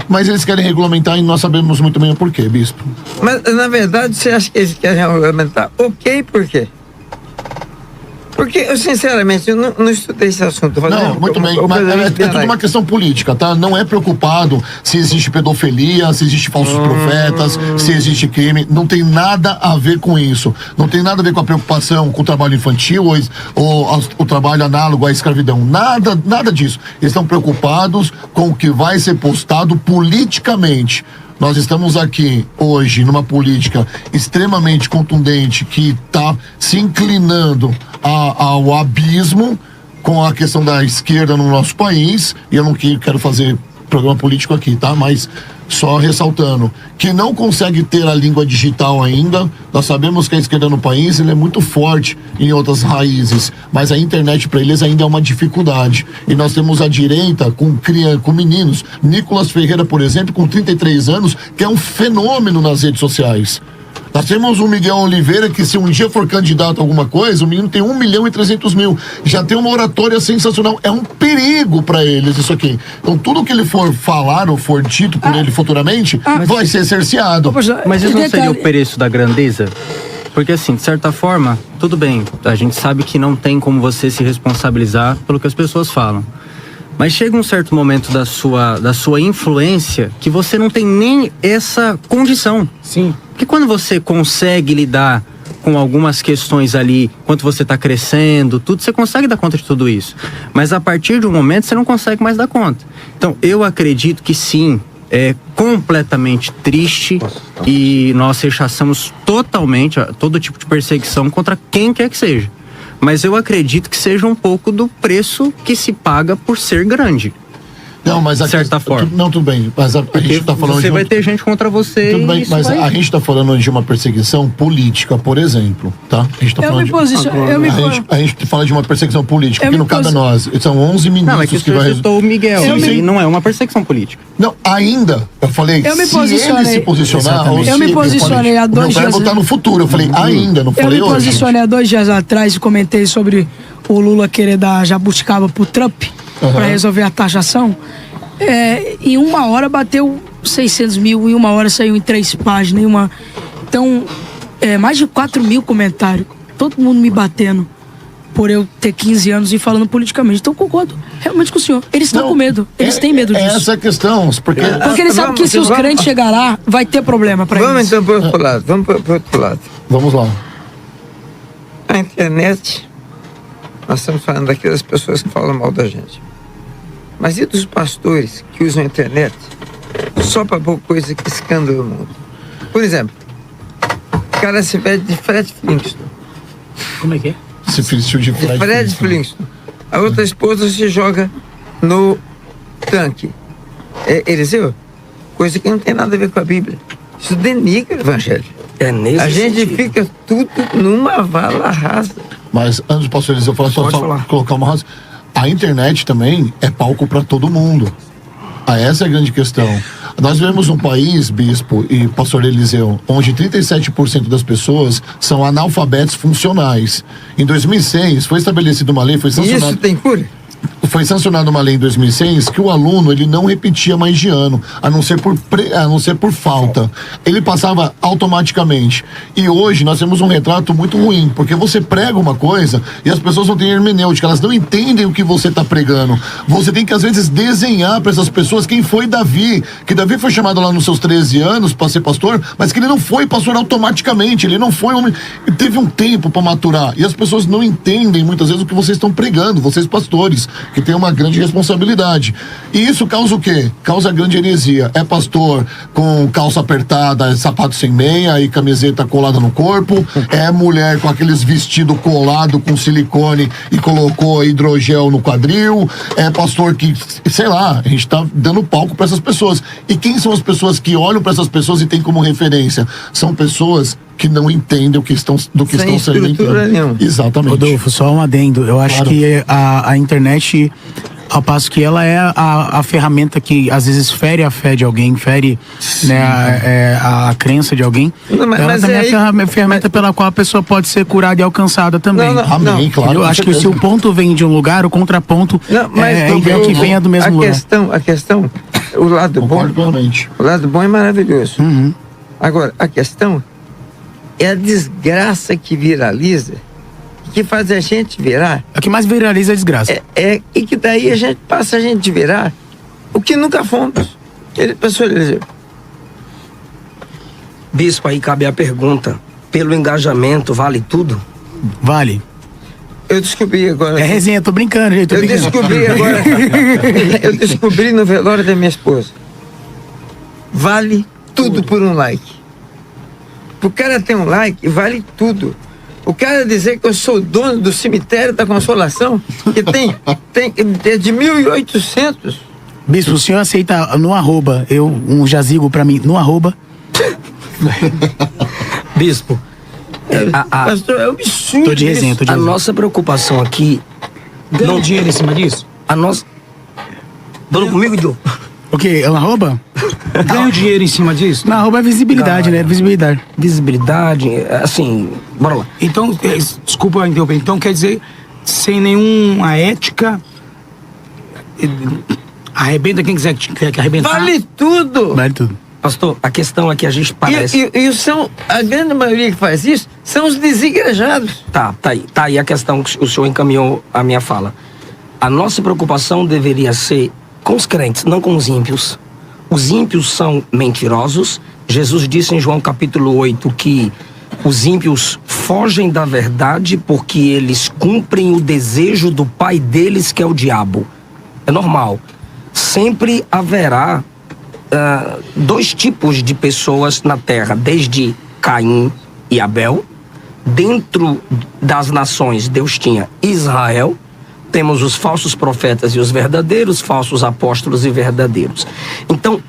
Mas eles querem regulamentar e nós sabemos muito bem o porquê, bispo. Mas, na verdade, você acha que eles querem regulamentar? Ok, por quê? Porque, eu, sinceramente, eu não estudei esse assunto. Não, muito bem, mas é tudo uma questão política, tá? Não é preocupado se existe pedofilia, se existe falsos profetas, se existe crime. Não tem nada a ver com isso. Não tem nada a ver com a preocupação com o trabalho infantil ou o trabalho análogo à escravidão. Nada disso. Eles estão preocupados com o que vai ser postado politicamente. Nós estamos aqui hoje numa política extremamente contundente que está se inclinando ao abismo com a questão da esquerda no nosso país. E eu não quero fazer programa político aqui, tá? Mas só ressaltando que não consegue ter a língua digital ainda. Nós sabemos que a esquerda no país ele é muito forte em outras raízes, mas a internet para eles ainda é uma dificuldade. E nós temos a direita com meninos. Nicolas Ferreira, por exemplo, com 33 anos, que é um fenômeno nas redes sociais. Nós temos o Miguel Oliveira, que se um dia for candidato a alguma coisa, o menino tem 1.300.000. Já tem uma oratória sensacional. É um perigo para eles isso aqui. Então tudo que ele for falar ou for dito por ele futuramente, vai ser cerceado. Mas isso não seria o preço da grandeza? Porque assim, de certa forma, tudo bem. A gente sabe que não tem como você se responsabilizar pelo que as pessoas falam. Mas chega um certo momento da sua influência que você não tem nem essa condição. Sim. Porque quando você consegue lidar com algumas questões ali, enquanto você está crescendo, tudo, você consegue dar conta de tudo isso. Mas a partir de um momento você não consegue mais dar conta. Então eu acredito que sim, é completamente triste e nós rechaçamos totalmente todo tipo de perseguição contra quem quer que seja. Mas eu acredito que seja um pouco do preço que se paga por ser grande. Não, mas de certa forma. Não, tudo bem. Mas a gente tá falando você vai ter gente contra você. Tudo bem, mas a gente está falando de uma perseguição política, por exemplo, tá? A gente tá falando a gente fala de uma perseguição política, que não cabe a nós. São 11 ministros não, é que vai citou o Miguel. E não é uma perseguição política. Não, ainda. Eu falei, se ele se posicionar, eu me posicionei há 2 dias. Eu vou votar no futuro. Eu falei, ainda, não falei hoje. Eu me posicionei há 2 dias atrás e comentei sobre o Lula querer dar jabuticaba pro Trump para resolver a taxação. Em 1 hora bateu 600 mil, em 1 hora saiu em 3 páginas. Então, mais de 4 mil comentários. Todo mundo me batendo por eu ter 15 anos e falando politicamente. Então, concordo realmente com o senhor. Eles estão com medo. Eles têm medo disso. Essa é a questão. Porque eles sabem que se os crentes chegar lá, vai ter problema para eles. Vamos então pro outro lado. Vamos lá. A internet, nós estamos falando aqui das pessoas que falam mal da gente. Mas e dos pastores que usam a internet só para pôr coisa que escândalo no mundo? Por exemplo, o cara se veste de Fred Flintstone. Como é que é? Se vestiu de Fred Flintstone. A outra esposa se joga no tanque. Eliseu, coisa que não tem nada a ver com a Bíblia. Isso denigra o evangelho. A gente fica tudo numa vala rasa. Mas antes, pastor Eliseu, só colocar uma razão. A internet também é palco para todo mundo. Essa é a grande questão. Nós vivemos um país, bispo e pastor Eliseu, onde 37% das pessoas são analfabetos funcionais. Em 2006, foi estabelecida uma lei, foi sancionada... Isso tem cura? Foi sancionada uma lei em 2006 que o aluno ele não repetia mais de ano, a não ser por falta. Ele passava automaticamente. E hoje nós temos um retrato muito ruim, porque você prega uma coisa e as pessoas não têm hermenêutica, elas não entendem o que você está pregando. Você tem que às vezes desenhar para essas pessoas quem foi Davi, que Davi foi chamado lá nos seus 13 anos para ser pastor, mas que ele não foi pastor automaticamente, ele não foi homem, teve um tempo para maturar. E as pessoas não entendem muitas vezes o que vocês estão pregando, vocês pastores, que tem uma grande responsabilidade. E isso causa o quê? Causa grande heresia. É pastor com calça apertada, sapato sem meia e camiseta colada no corpo. É mulher com aqueles vestidos colados com silicone e colocou hidrogel no quadril. É pastor que, sei lá, a gente tá dando palco para essas pessoas. E quem são as pessoas que olham para essas pessoas e tem como referência? São pessoas que não entendem do que estão se alimentando. Exatamente. Rodolfo, só um adendo. Eu acho que a internet, ao passo que ela é a ferramenta que às vezes fere a fé de alguém, fere, né, a crença de alguém, ela também é a ferramenta pela qual a pessoa pode ser curada e alcançada também. Amém, claro. Eu acho que se o ponto vem de um lugar, o contraponto é ideal que venha do mesmo lugar. A questão, o lado bom, o lado bom é maravilhoso. Agora, a questão é a desgraça que viraliza, que faz a gente virar. O que mais viraliza é a desgraça. E que daí a gente passa a gente virar o que nunca fomos. Bispo, aí cabe a pergunta: pelo engajamento vale tudo? Vale. Eu descobri agora. É resenha, tô brincando, gente. Descobri agora. Eu descobri no velório da minha esposa. Vale tudo por um like. O cara ter um like, vale tudo. O cara dizer que eu sou dono do cemitério da Consolação, que tem é de 1800. Bispo, o senhor aceita no arroba, um jazigo pra mim, no arroba? Bispo, pastor, é um absurdo. Tô de resenha, a nossa preocupação aqui... Ganha dinheiro em cima disso? A nossa... Falou comigo, Diogo? O quê? É uma arroba? Ganha dinheiro em cima disso? Na arroba é visibilidade, né? Visibilidade. Visibilidade, assim, bora lá. Então, desculpa interromper, então quer dizer, sem nenhuma ética, arrebenta quem quiser que arrebentar. Vale tudo! Vale tudo. Pastor, a questão é que a gente parece... E são, a grande maioria que faz isso são os desigrejados. Tá aí a questão que o senhor encaminhou a minha fala. A nossa preocupação deveria ser com os crentes, não com os ímpios. Os ímpios são mentirosos. Jesus disse em João capítulo 8 que os ímpios fogem da verdade porque eles cumprem o desejo do pai deles, que é o diabo. É normal. Sempre haverá dois tipos de pessoas na terra, desde Caim e Abel. Dentro das nações, Deus tinha Israel. Temos os falsos profetas e os verdadeiros, falsos apóstolos e verdadeiros. Então,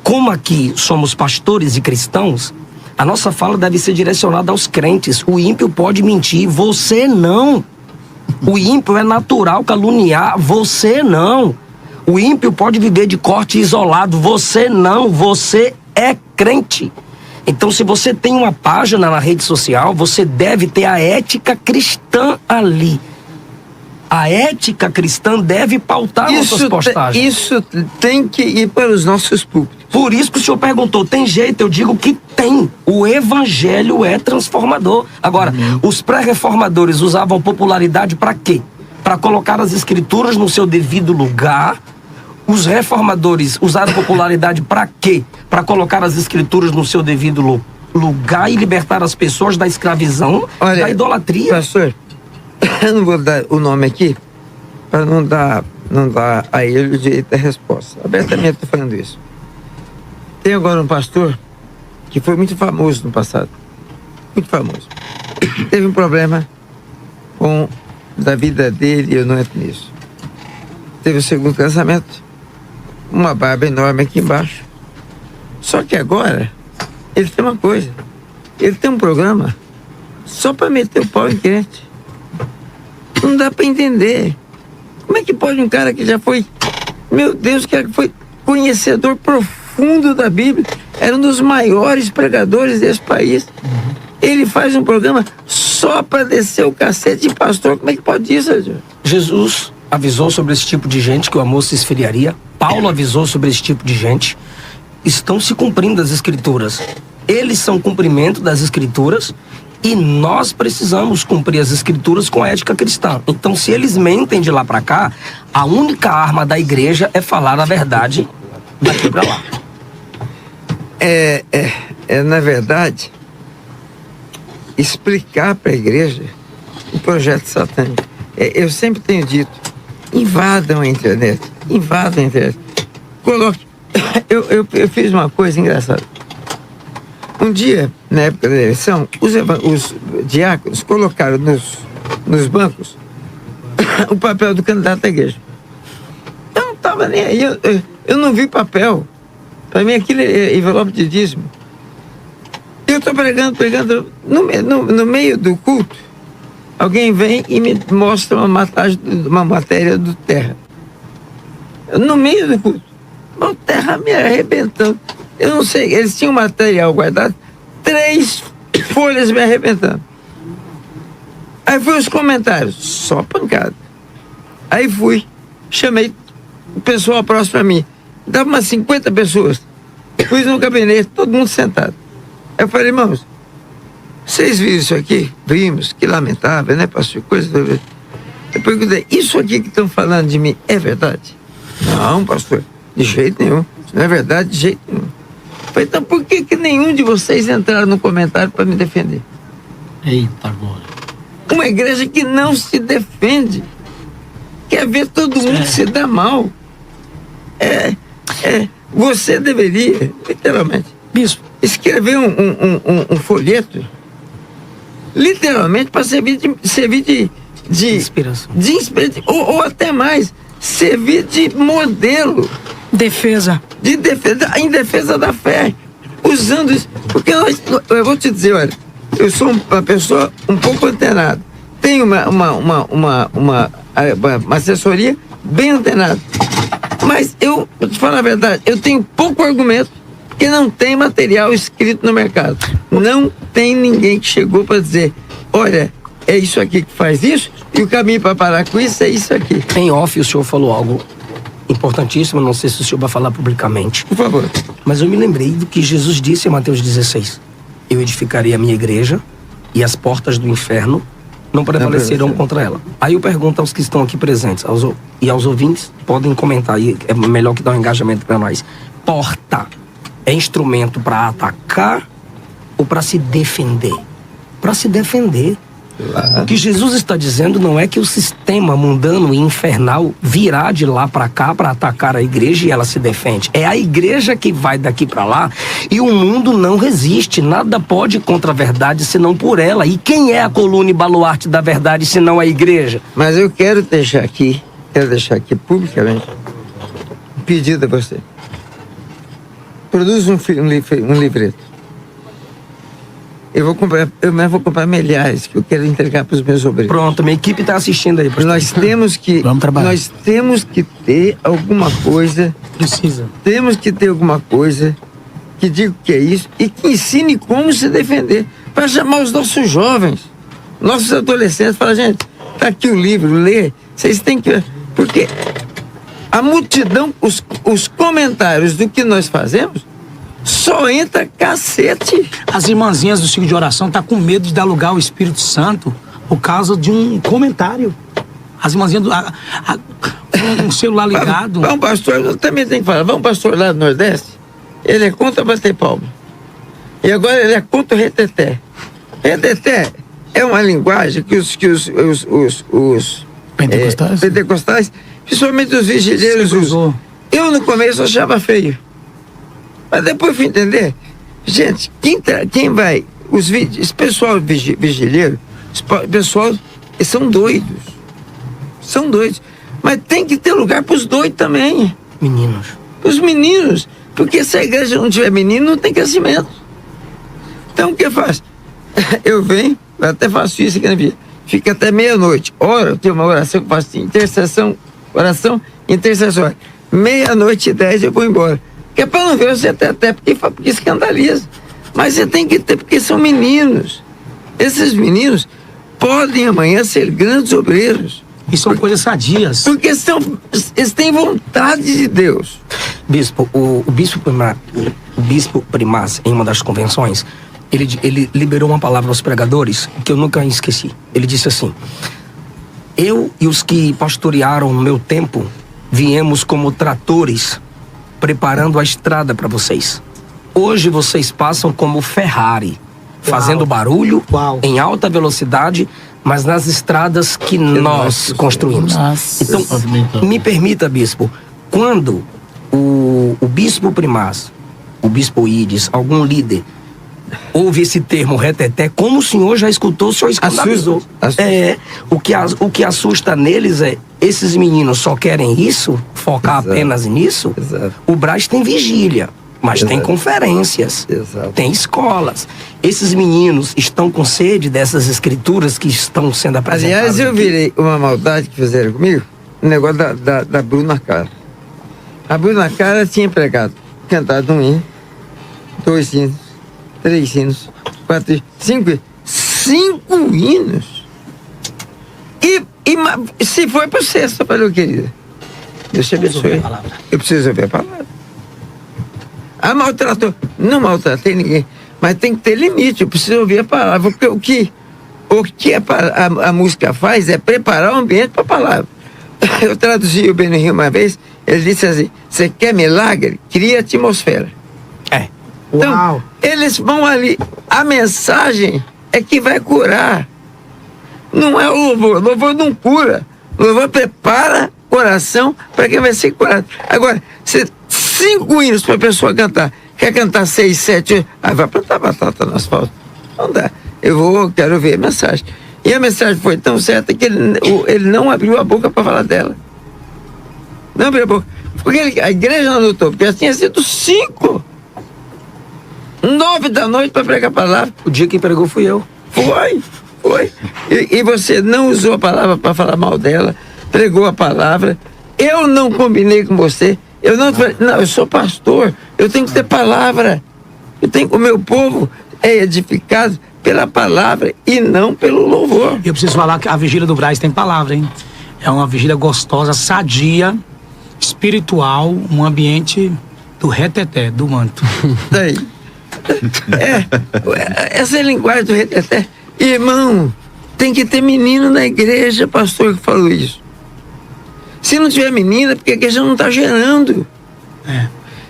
como aqui somos pastores e cristãos, a nossa fala deve ser direcionada aos crentes. O ímpio pode mentir, você não. O ímpio é natural caluniar, você não. O ímpio pode viver de corte isolado, você não. Você é crente. Então, se você tem uma página na rede social, você deve ter a ética cristã ali. A ética cristã deve pautar nossas postagens. Isso tem que ir para os nossos púlpitos. Por isso que o senhor perguntou, tem jeito? Eu digo que tem. O evangelho é transformador. Agora, os pré-reformadores usavam popularidade para quê? Para colocar as escrituras no seu devido lugar. Os reformadores usaram popularidade para quê? Para colocar as escrituras no seu devido lugar e libertar as pessoas da escravidão, da idolatria. Pastor, eu não vou dar o nome aqui para não dar a ele o direito da resposta. Abertamente estou falando isso. Tem agora um pastor que foi muito famoso no passado. Muito famoso. Teve um problema da vida dele e eu não entro nisso. Teve o segundo casamento, uma barba enorme aqui embaixo. Só que agora ele tem uma coisa. Ele tem um programa só para meter o pau em crente. Não dá para entender. Como é que pode um cara que já foi, meu Deus, que foi conhecedor profundo da Bíblia, era um dos maiores pregadores desse país, ele faz um programa só para descer o cacete de pastor? Como é que pode isso, Senhor? Jesus avisou sobre esse tipo de gente que o amor se esfriaria. Paulo avisou sobre esse tipo de gente. Estão se cumprindo as escrituras. Eles são cumprimento das escrituras. E nós precisamos cumprir as escrituras com a ética cristã. Então, se eles mentem de lá para cá, a única arma da igreja é falar a verdade daqui para lá. Na verdade, explicar para a igreja o projeto satânico. Eu sempre tenho dito invadam a internet. Invadam a internet. Coloque. Eu fiz uma coisa engraçada. Um dia, na época da eleição, os diáconos colocaram nos bancos o papel do candidato à igreja. Eu não estava nem aí. Eu não vi papel. Para mim, aquilo é envelope de dízimo. Eu estou pregando. No meio do culto, alguém vem e me mostra uma matéria do Terra. No meio do culto. O Terra me arrebentando. Eu não sei, eles tinham material guardado, 3 folhas me arrebentando. Aí fui os comentários, só pancada. Aí chamei o pessoal próximo a mim. Dava umas 50 pessoas. Fui no gabinete, todo mundo sentado. Aí eu falei, irmãos, vocês viram isso aqui? Vimos, que lamentável, né, pastor? Coisa. Eu perguntei, isso aqui que estão falando de mim é verdade? Não, pastor, de jeito nenhum. Isso não é verdade de jeito nenhum. Eu falei, então por que nenhum de vocês entraram no comentário para me defender? Eita, agora. Uma igreja que não se defende. Quer ver todo mundo se dar mal. Você deveria, literalmente, Bispo, escrever um folheto, literalmente, para servir de Inspiração. Ou até mais, servir de modelo. defesa. Em defesa da fé. Usando isso. Porque eu vou te dizer, olha, eu sou uma pessoa um pouco antenada. Tenho uma assessoria bem antenada. Mas eu te falo a verdade, eu tenho pouco argumento, porque não tem material escrito no mercado. Não tem ninguém que chegou para dizer, olha, é isso aqui que faz isso, e o caminho para parar com isso é isso aqui. Em off, o senhor falou algo importantíssimo, não sei se o senhor vai falar publicamente. Por favor. Mas eu me lembrei do que Jesus disse em Mateus 16. Eu edificarei a minha igreja e as portas do inferno não prevalecerão contra ela. Aí eu pergunto aos que estão aqui presentes e aos ouvintes, podem comentar aí, é melhor que dar um engajamento para nós. Porta é instrumento para atacar ou para se defender? Para se defender. O que Jesus está dizendo não é que o sistema mundano e infernal virá de lá para cá para atacar a igreja e ela se defende. É a igreja que vai daqui para lá e o mundo não resiste. Nada pode contra a verdade senão por ela. E quem é a coluna e baluarte da verdade senão a igreja? Mas eu quero deixar aqui publicamente um pedido a você. Produz um livreto. Eu mesmo vou comprar milhares que eu quero entregar para os meus obreiros. Pronto, minha equipe está assistindo aí. Nós temos que ter alguma coisa. Precisa. Temos que ter alguma coisa que diga o que é isso e que ensine como se defender. Para chamar os nossos jovens, nossos adolescentes, falar, gente, tá aqui o livro, lê. Vocês têm que. Porque a multidão, os comentários do que nós fazemos, só entra cacete. As irmãzinhas do ciclo de oração tá com medo de dar lugar ao Espírito Santo por causa de um comentário. As irmãzinhas com um celular ligado. Vamos, pastor, eu também tenho que falar. Vamos, pastor, lá do Nordeste, ele é contra bater palma. E agora ele é contra o reteté. Reteté é uma linguagem que os pentecostais, principalmente os vigilheiros, usam. Eu no começo achava feio. Mas depois fui entender, gente, quem vai, esse pessoal vigilheiro, pessoal, eles são doidos, mas tem que ter lugar para os doidos também. Meninos. Os meninos, porque se a igreja não tiver menino, não tem crescimento. Então o que eu faço? Eu venho, eu até faço isso aqui na vida, fica até meia-noite, eu tenho uma oração que eu faço oração intercessória, 00:10 eu vou embora. Que é para não ver você até porque escandaliza. Mas você tem que ter, porque são meninos. Esses meninos podem amanhã ser grandes obreiros. E são coisas sadias. Porque eles têm vontade de Deus. Bispo, o bispo Primaz, em uma das convenções, ele liberou uma palavra aos pregadores que eu nunca esqueci. Ele disse assim: eu e os que pastorearam no meu tempo viemos como tratores preparando a estrada para vocês. Hoje vocês passam como Ferrari, fazendo barulho, em alta velocidade, mas nas estradas que nós construímos. Nossa. Então, me permita, bispo, quando o bispo primaz, o bispo Ides, algum líder, ouve esse termo reteté, como o senhor já escutou, o senhor escandalizou. Assusta. O que assusta neles é, esses meninos só querem isso, focar apenas nisso. Exato. O Braz tem vigília, mas tem conferências, Exato. tem escolas. Esses meninos estão com sede dessas escrituras que estão sendo apresentadas. Aliás, eu aqui. virei uma maldade que fizeram comigo, o negócio da Bruna Cara. A Bruna Cara tinha pregado, cantado um hino, 2 hinos, 3 hinos, 4 hinos, 5 hinos. 5 hinos! E se foi pro sexto, falou, querida, Deus te abençoe. Eu preciso ouvir a palavra. Ah, maltratou. Não maltratei ninguém, mas tem que ter limite, eu preciso ouvir a palavra, porque o que a música faz é preparar o ambiente para a palavra. Eu traduzi o Benihim uma vez, ele disse assim, você quer milagre? Cria atmosfera. Então, Uau. eles vão ali, a mensagem é que vai curar. Não é o louvor não cura. O louvor prepara o coração para quem vai ser curado. Agora, 5 hinos para a pessoa cantar, quer cantar 6, 7, 8, vai plantar batata no asfalto. Não dá. Quero ver a mensagem. E a mensagem foi tão certa que ele não abriu a boca para falar dela. Não abriu a boca. Porque a igreja não lutou, porque já tinha sido 5. 9 da noite para pregar a palavra. O dia que pregou fui eu. Foi. E você não usou a palavra para falar mal dela, pregou a palavra. Eu não combinei com você. Eu não falei, não, eu sou pastor, eu tenho que ter palavra. O meu povo é edificado pela palavra e não pelo louvor. Eu preciso falar que a vigília do Braz tem palavra, hein? É uma vigília gostosa, sadia, espiritual, um ambiente do reteté, do manto. Daí. Essa é a linguagem do reteté. Irmão, tem que ter menino na igreja, pastor que falou isso. Se não tiver menina, porque a igreja não está gerando.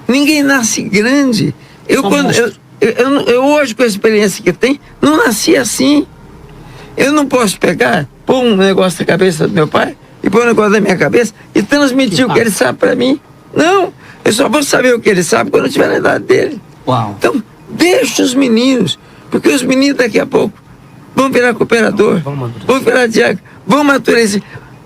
Ninguém nasce grande. Eu hoje, com a experiência que tenho, não nasci assim. Eu não posso pegar, pôr um negócio na cabeça do meu pai e pôr um negócio na minha cabeça e transmitir o que ele sabe para mim. Não, eu só vou saber o que ele sabe quando eu estiver na idade dele. Uau. Então, deixa os meninos, porque os meninos daqui a pouco vão virar cooperador, vão virar diácono, vão amadurecer.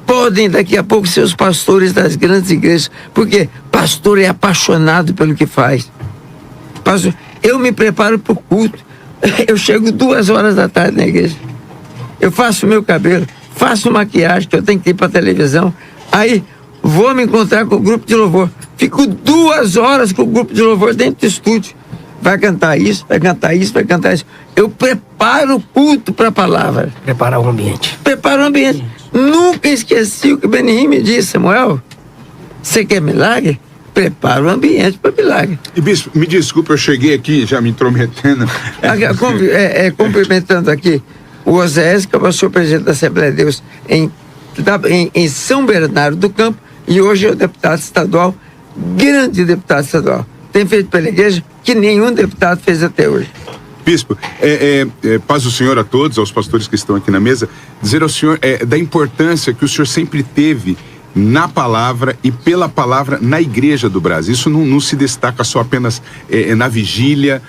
Podem daqui a pouco ser os pastores das grandes igrejas, porque pastor é apaixonado pelo que faz. Pastor, eu me preparo para o culto, eu chego 2 horas da tarde na igreja, eu faço meu cabelo, faço maquiagem que eu tenho que ir para a televisão, aí vou me encontrar com o grupo de louvor, fico 2 horas com o grupo de louvor dentro do estúdio. Vai cantar isso, vai cantar isso, vai cantar isso. Eu preparo o culto para a palavra. Preparar o ambiente. Preparo o ambiente. Nunca esqueci o que o Benihim me disse, Samuel. Você quer milagre? Prepara o ambiente para milagre. E bispo, me desculpa, eu cheguei aqui já me intrometendo. Cumprimentando aqui o Oséias, que é o senhor presidente da Assembleia de Deus em São Bernardo do Campo, e hoje é o deputado estadual, grande deputado estadual. Tem feito pela igreja que nenhum deputado fez até hoje. Bispo, paz do Senhor a todos, aos pastores que estão aqui na mesa, dizer ao senhor da importância que o senhor sempre teve na palavra e pela palavra na igreja do Brasil. Isso não se destaca só apenas na vigília,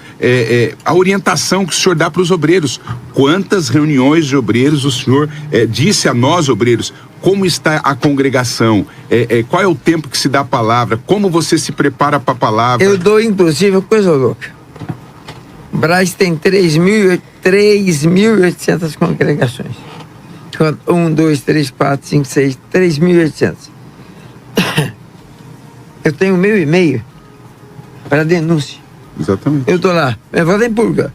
a orientação que o senhor dá para os obreiros. Quantas reuniões de obreiros o senhor disse a nós, obreiros, como está a congregação, qual é o tempo que se dá a palavra, como você se prepara para a palavra. Eu dou, inclusive, uma coisa louca. Braz tem 3.800 congregações. 1, 2, 3, 4, 5, 6, 3.800. Eu tenho 1,5 e-mail para denúncia. Exatamente. Eu tô lá, eu vou em público.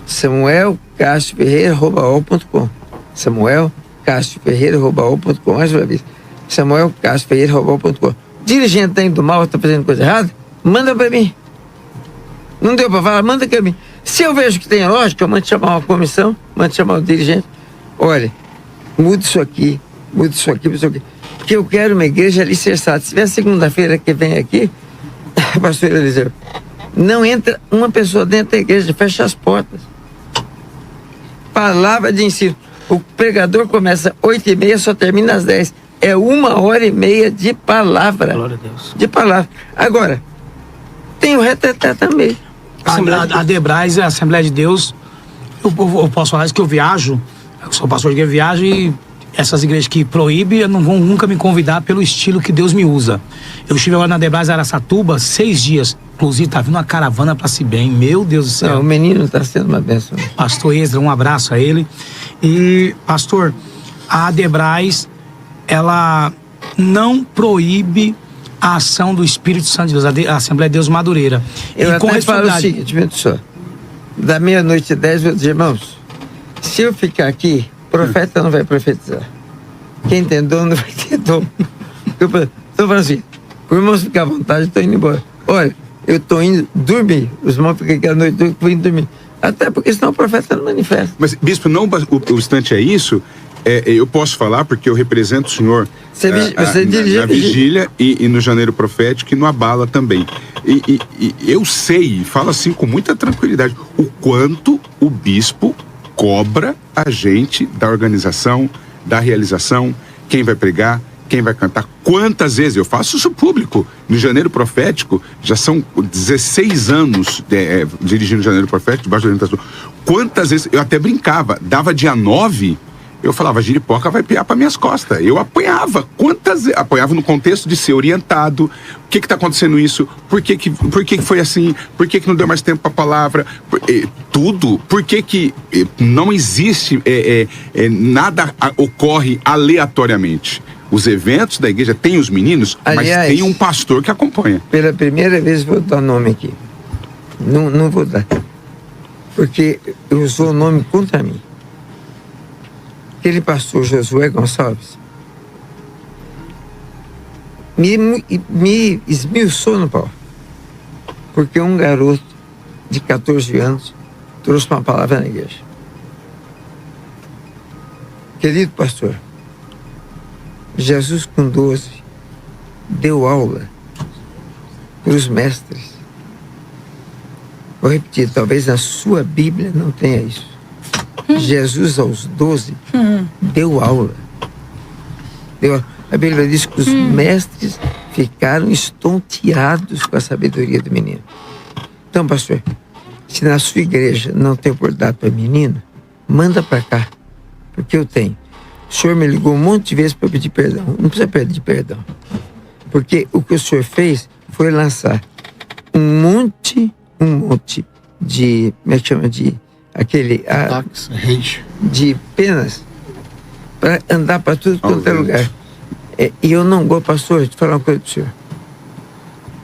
samuelcastroferreira@ol.com. samuelcastroferreira@ol.com. Mais uma vez. samuelcastroferreira@ol.com. Dirigente tá indo mal, tá fazendo coisa errada? Manda para mim. Não deu para falar? Manda para mim. Se eu vejo que tem lógica, eu mando chamar uma comissão, mando chamar o dirigente. Olha, muda isso aqui, porque eu quero uma igreja alicerçada. Se tiver segunda-feira que vem aqui, pastor Eliseu, não entra uma pessoa dentro da igreja, fecha as portas. Palavra de ensino. O pregador começa 8h30, só termina às 10. É 1h30 de palavra. Glória a Deus. De palavra. Agora, tem o reteté também. A Debrais é a Assembleia de Deus. Eu posso falar isso que eu viajo. Eu sou pastor de igreja, viajo e essas igrejas que proíbem não vão nunca me convidar pelo estilo que Deus me usa. Eu estive agora na Debrais Araçatuba 6 dias. Inclusive, tá vindo uma caravana para Cibem. Meu Deus do céu. Não, o menino está sendo uma bênção. Pastor Esdra, um abraço a ele. E, pastor, a Debrais, ela não proíbe a ação do Espírito Santo de Deus, a Assembleia de Deus Madureira. Eu e com até falo o responsabilidade. seguinte, vendo só. Da meia-noite 10, eu digo, irmãos, se eu ficar aqui, profeta não vai profetizar. Quem tem dom não vai ter dom. Eu falando assim, os irmãos ficam à vontade, estou indo embora. Olha, eu estou indo dormir. Os irmãos ficam aqui à noite, eu vou indo dormir. Até porque senão o profeta não manifesta. Mas, bispo, não o instante é isso. Eu posso falar porque eu represento o senhor Você dirige na vigília e no janeiro profético e no Abala também. E eu sei, falo assim com muita tranquilidade, o quanto o bispo cobra a gente da organização, da realização, quem vai pregar, quem vai cantar. Quantas vezes eu faço isso público? No Janeiro Profético, já são 16 anos dirigindo o Janeiro Profético, debaixo da orientação. Quantas vezes, eu até brincava, dava dia 9, eu falava, giripoca vai piar para minhas costas. Eu apanhava. Quantas vezes? Apanhava no contexto de ser orientado. O que está acontecendo isso? Por que foi assim? Por que não deu mais tempo para a palavra? Tudo. Por que não existe, nada ocorre aleatoriamente? Os eventos da igreja têm os meninos, aliás, mas tem um pastor que acompanha. Pela primeira vez vou dar nome aqui. Não vou dar. Porque usou o nome contra mim. Aquele pastor Josué Gonçalves me esmiuçou no pau. Porque um garoto de 14 anos trouxe uma palavra na igreja. Querido pastor, Jesus com 12 deu aula para os mestres. Vou repetir, talvez na sua Bíblia não tenha isso. Jesus aos 12 deu aula. A Bíblia diz que os mestres ficaram estonteados com a sabedoria do menino. Então, pastor, se na sua igreja não tem oportunidade para menino, manda para cá, porque eu tenho. O senhor me ligou um monte de vezes para pedir perdão. Não precisa pedir perdão. Porque o que o senhor fez foi lançar um monte de, como é que chama, de de penas para andar para tudo quanto é lugar. E eu não gosto, pastor, de falar uma coisa para o senhor.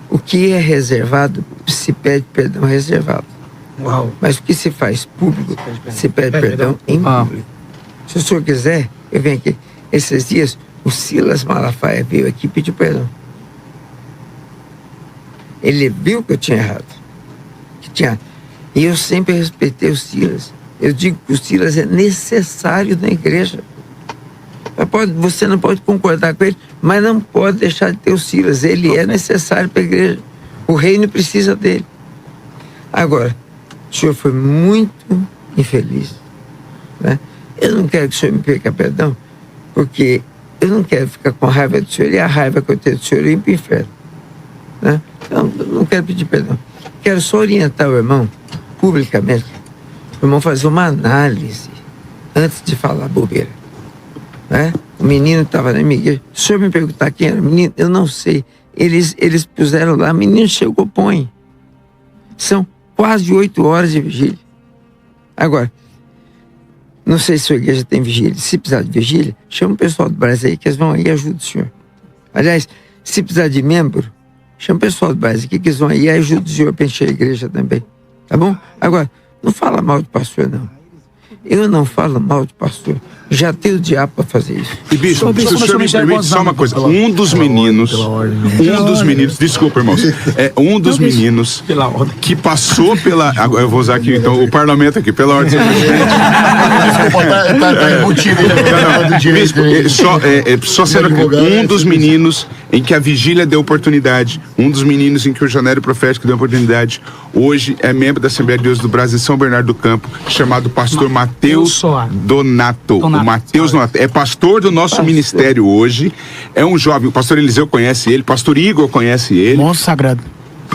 O que é reservado, se pede perdão reservado. Uau. Mas o que se faz público, se pede perdão em público. Se o senhor quiser, eu venho aqui. Esses dias, o Silas Malafaia veio aqui e pediu perdão. Ele viu que eu tinha errado. E eu sempre respeitei o Silas. Eu digo que o Silas é necessário na igreja. Você não pode concordar com ele, mas não pode deixar de ter o Silas. Ele é necessário para a igreja. O reino precisa dele. Agora, o senhor foi muito infeliz, né? Eu não quero que o senhor me perca perdão, porque eu não quero ficar com raiva do senhor, e a raiva que eu tenho do senhor eu ir para o inferno, né? Então, eu não quero pedir perdão. Quero só orientar o irmão, publicamente, o irmão fazer uma análise antes de falar bobeira, né? O menino estava na minha igreja. Se o senhor me perguntar quem era o menino, eu não sei. Eles puseram lá, o menino chegou, põe. São quase 8 horas de vigília. Agora, não sei se a sua igreja tem vigília. Se precisar de vigília, chama o pessoal do Brasil aí, que eles vão aí e ajudam o senhor. Aliás, se precisar de membro, chama o pessoal do Brasil aqui, que eles vão aí e ajudam o senhor para encher a igreja também. Tá bom? Agora, não fala mal do pastor, não. Eu não falo mal de pastor. Já tenho o diabo para fazer isso. E bispo, se o senhor me permite só uma coisa. Um dos meninos, desculpa, irmãos, um dos meninos que passou pela, eu vou usar aqui então o parlamento aqui, pela ordem. Tá embutido do direito. Só sendo um dos meninos em que a vigília deu oportunidade, um dos meninos em que o Janeiro Profético deu oportunidade, hoje é membro da Assembleia de Deus do Brasil, São Bernardo do Campo, chamado pastor Mateus Donato. O Mateus Donato é pastor do nosso ministério hoje, é um jovem, o pastor Eliseu conhece ele, o pastor Igor conhece ele. Monstro sagrado.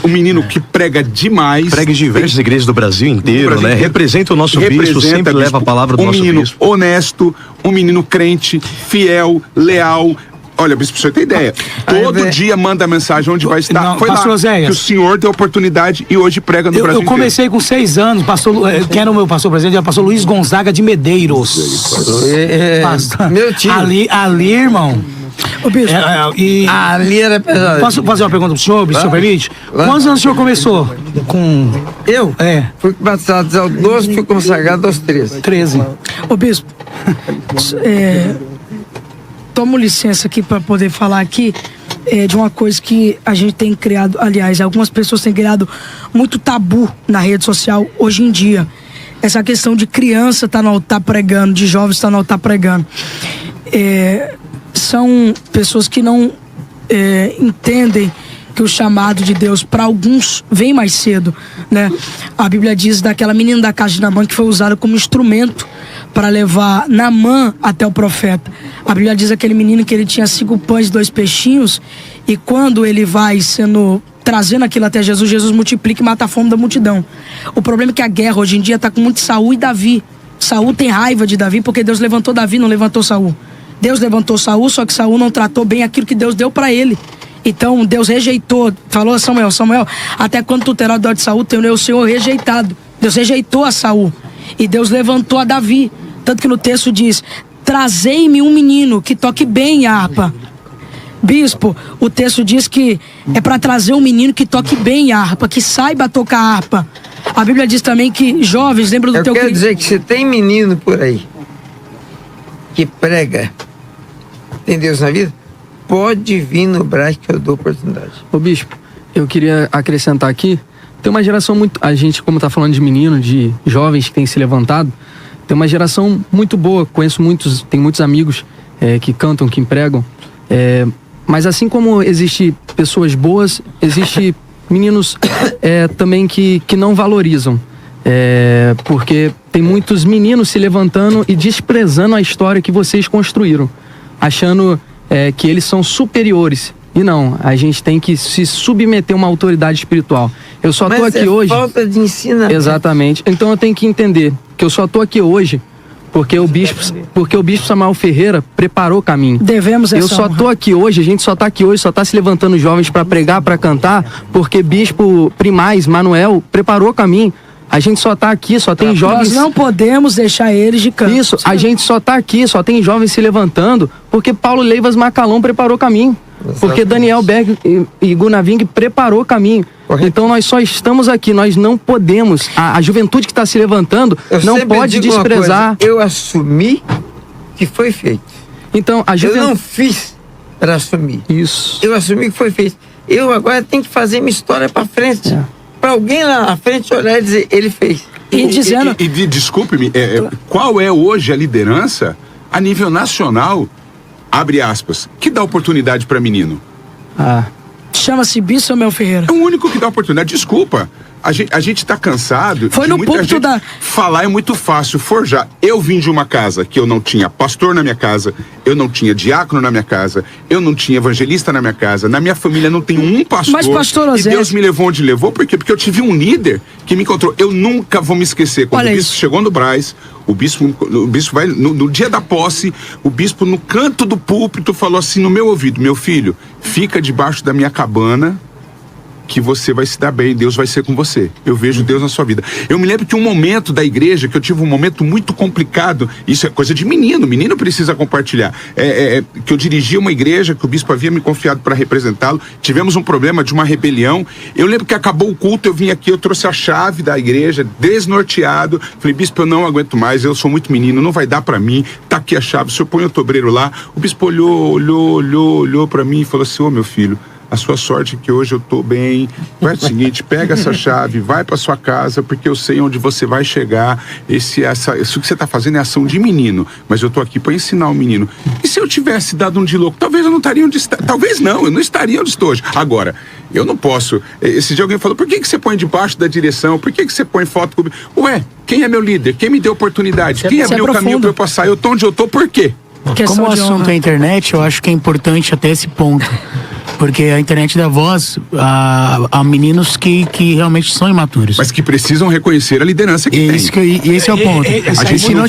Um menino que prega demais. Prega em diversas igrejas do Brasil inteiro, né? Representa o nosso bispo, sempre leva a palavra do nosso bispo. Um menino honesto, um menino crente, fiel, leal. Olha, bispo, pra você ter ideia, todo dia manda mensagem onde vai estar. Não, foi lá Oséias, que o senhor deu oportunidade e hoje prega no Brasil Eu comecei com 6 anos, quem era o meu pastor presidente? Era o pastor Luiz Gonzaga de Medeiros. Meu tio. Ali, irmão. Ô, bispo, Ali era pesado. Posso fazer uma pergunta pro senhor, bispo, se o senhor permite? Quantos anos o senhor começou com... Eu? Fui batizado aos 12, fui consagrado aos 13. 13. Ô, bispo, tomo licença aqui para poder falar aqui de uma coisa que a gente tem criado, aliás, algumas pessoas têm criado muito tabu na rede social hoje em dia. Essa questão de criança estar no altar pregando, de jovens estar no altar pregando. São pessoas que não entendem que o chamado de Deus para alguns vem mais cedo, né? A Bíblia diz daquela menina da casa de Naamã que foi usada como instrumento para levar Naamã até o profeta. A Bíblia diz aquele menino que ele tinha 5 pães e 2 peixinhos, e quando ele vai trazendo aquilo até Jesus, Jesus multiplica e mata a fome da multidão. O problema é que a guerra hoje em dia está com muito Saul e Davi. Saul tem raiva de Davi porque Deus levantou Davi, não levantou Saul. Deus levantou Saul, só que Saul não tratou bem aquilo que Deus deu para ele. Então Deus rejeitou, falou a Samuel, até quando tu terás dó de Saul, teu o Senhor rejeitado. Deus rejeitou a Saul e Deus levantou a Davi. Tanto que no texto diz: trazei-me um menino que toque bem a harpa. Bispo, o texto diz que é para trazer um menino que toque bem a harpa, que saiba tocar a harpa. A Bíblia diz também que jovens, lembra do teu... Eu quero dizer que se tem menino por aí que prega, tem Deus na vida, pode vir no Brás que eu dou oportunidade. Ô bispo, eu queria acrescentar aqui, tem uma geração muito... A gente, como tá falando de menino, de jovens que têm se levantado, tem uma geração muito boa, conheço muitos, tem muitos amigos que cantam, que pregam, mas assim como existe pessoas boas, existe meninos também que não valorizam, porque tem muitos meninos se levantando e desprezando a história que vocês construíram, achando que eles são superiores. E não, a gente tem que se submeter a uma autoridade espiritual. Eu só tô aqui hoje... falta de ensinamento. Exatamente. Então eu tenho que entender que eu só tô aqui hoje porque o bispo Samuel Ferreira preparou o caminho. Devemos essa Eu só tô aqui hoje, a gente só tá aqui hoje, só tá se levantando jovens para pregar, para cantar, porque bispo Primaz, Manuel, preparou o caminho. A gente só tá aqui, só tem jovens... Nós não podemos deixar eles de canto. Isso, a gente só tá aqui, só tem jovens se levantando, porque Paulo Leivas Macalão preparou o caminho. Porque Daniel Berg e Gunaving preparou o caminho. Correto. Então nós só estamos aqui, nós não podemos. A juventude que está se levantando não pode desprezar. Eu assumi que foi feito. Então a juventude... Eu não fiz para assumir. Isso. Eu assumi que foi feito. Eu agora tenho que fazer minha história para frente. Para alguém lá na frente olhar e dizer, ele fez. Desculpe-me, qual é hoje a liderança a nível nacional, abre aspas, que dá oportunidade para menino? Chama-se Bispo Samuel Ferreira. É o único que dá oportunidade. Desculpa, a gente tá cansado. Foi no púlpito da... Falar é muito fácil, forjar. Eu vim de uma casa que eu não tinha pastor na minha casa, eu não tinha diácono na minha casa, eu não tinha evangelista na minha casa, na minha família não tem um pastor. Mas pastor Oséias... E Deus me levou onde levou, por quê? Porque eu tive um líder que me encontrou. Eu nunca vou me esquecer. Quando o bispo chegou no Brás, o bispo vai, no dia da posse, o bispo no canto do púlpito falou assim no meu ouvido: meu filho, fica debaixo da minha cabana que você vai se dar bem, Deus vai ser com você. Eu vejo Deus na sua vida. Eu me lembro que um momento da igreja, que eu tive um momento muito complicado, isso é coisa de menino precisa compartilhar, que eu dirigia uma igreja, que o bispo havia me confiado para representá-lo, tivemos um problema de uma rebelião, eu lembro que acabou o culto, eu vim aqui, eu trouxe a chave da igreja, desnorteado, falei: bispo, eu não aguento mais, eu sou muito menino, não vai dar para mim, tá aqui a chave, o senhor põe o tobreiro lá. O bispo olhou para mim e falou assim: ô meu filho, a sua sorte é que hoje eu tô bem. Faz o seguinte, pega essa chave, vai pra sua casa, porque eu sei onde você vai chegar. Isso que você tá fazendo é ação de menino, mas eu tô aqui pra ensinar o menino. E se eu tivesse dado um de louco, talvez eu não estaria onde está. Talvez não, eu não estaria onde estou hoje. Agora, eu não posso. Esse dia alguém falou, por que você põe debaixo da direção? Por que você põe foto comigo? Ué, quem é meu líder? Quem me deu oportunidade? Quem abriu o caminho pra eu passar? Eu tô onde eu tô, por quê? Como o assunto é a internet, eu acho que é importante até esse ponto. Porque a internet dá voz a meninos que realmente são imaturos. Mas que precisam reconhecer a liderança que tem. E esse é o ponto. Se não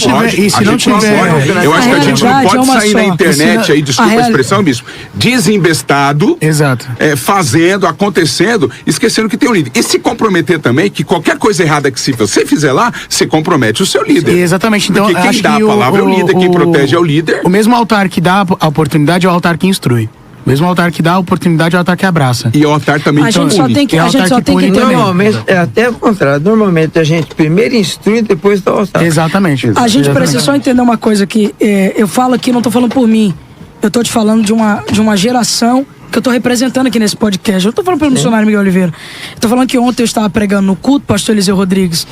tiver, eu acho que a gente não pode sair na internet aí, desculpa a expressão, bispo, desembestado, exato, fazendo, acontecendo, esquecendo que tem um líder. E se comprometer também, que qualquer coisa errada que se você fizer lá, você compromete o seu líder. Exatamente. Então, porque quem dá a palavra é o líder, quem protege é o líder. O mesmo altar que dá a oportunidade é o altar que instrui. O mesmo altar que dá a oportunidade é o altar que abraça. E o altar também a gente só tem que entender. Normalmente, é até o contrário. Normalmente a gente primeiro instrui e depois dá o altar. Exatamente. A gente precisa só entender uma coisa que eu falo aqui, não tô falando por mim. Eu tô te falando de uma geração que eu tô representando aqui nesse podcast. Eu tô falando pelo missionário Miguel Oliveira. Eu tô falando que ontem eu estava pregando no culto, pastor Eliseu Rodrigues,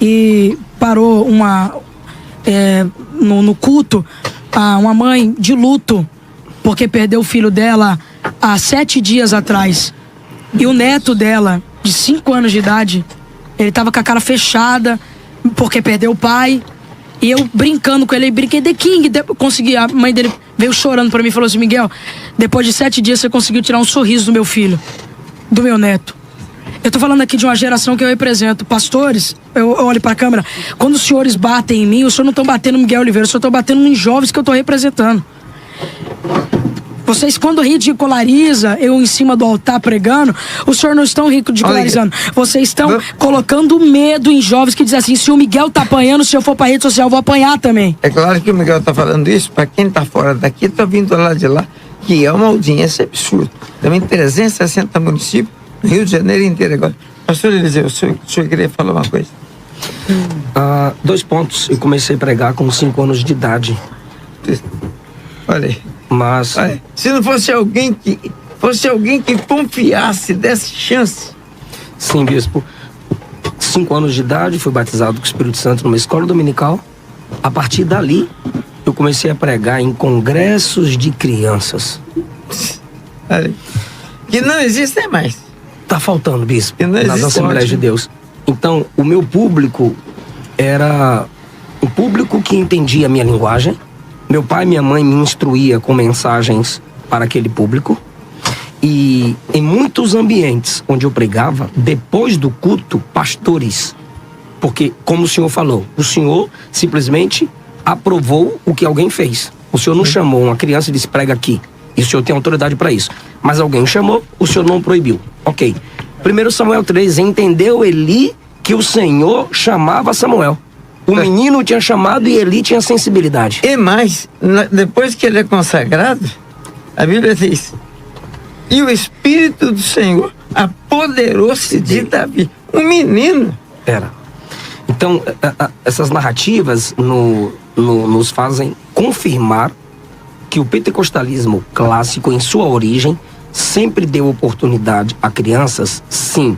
e parou no culto uma mãe de luto porque perdeu o filho dela há 7 dias atrás. E o neto dela, de 5 anos de idade, ele tava com a cara fechada porque perdeu o pai. E eu brincando com ele, brinquei The King, consegui, a mãe dele veio chorando pra mim e falou assim, Miguel, depois de 7 dias você conseguiu tirar um sorriso do meu filho, do meu neto. Eu tô falando aqui de uma geração que eu represento. Pastores, eu olho pra câmera, quando os senhores batem em mim, os senhores não estão batendo no Miguel Oliveira, os senhores estão batendo em jovens que eu tô representando. Vocês, quando ridicularizam eu em cima do altar pregando, os senhores não estão ridicularizando. Vocês estão colocando medo em jovens que dizem assim, se o Miguel tá apanhando, se eu for pra rede social, eu vou apanhar também. É claro que o Miguel tá falando isso, pra quem tá fora daqui, tá vindo lá de lá, que é uma audiência absurda. Também 360 municípios, no Rio de Janeiro inteiro agora. Pastor Eliseu, o senhor queria falar uma coisa? 2 pontos. Eu comecei a pregar com 5 anos de idade. Olha aí. Mas se não fosse alguém que confiasse, desse chance. Sim, bispo. 5 anos de idade, fui batizado com o Espírito Santo numa escola dominical. A partir dali, eu comecei a pregar em congressos de crianças. Olha aí. Que não existem mais. Tá faltando, bispo, nas Assembleias de Deus. Então, o meu público era um público que entendia a minha linguagem. Meu pai e minha mãe me instruía com mensagens para aquele público. E em muitos ambientes onde eu pregava, depois do culto, pastores. Porque, como o senhor falou, o senhor simplesmente aprovou o que alguém fez. O senhor não chamou uma criança e disse, prega aqui. E o senhor tem autoridade para isso. Mas alguém chamou, o senhor não proibiu. Ok. 1 Samuel 3, entendeu Eli que o Senhor chamava Samuel. O menino tinha chamado e Eli tinha sensibilidade. E mais, depois que ele é consagrado, a Bíblia diz, e o Espírito do Senhor apoderou-se de Davi. Um menino. Então, essas narrativas nos fazem confirmar que o pentecostalismo clássico, em sua origem, sempre deu oportunidade a crianças, sim,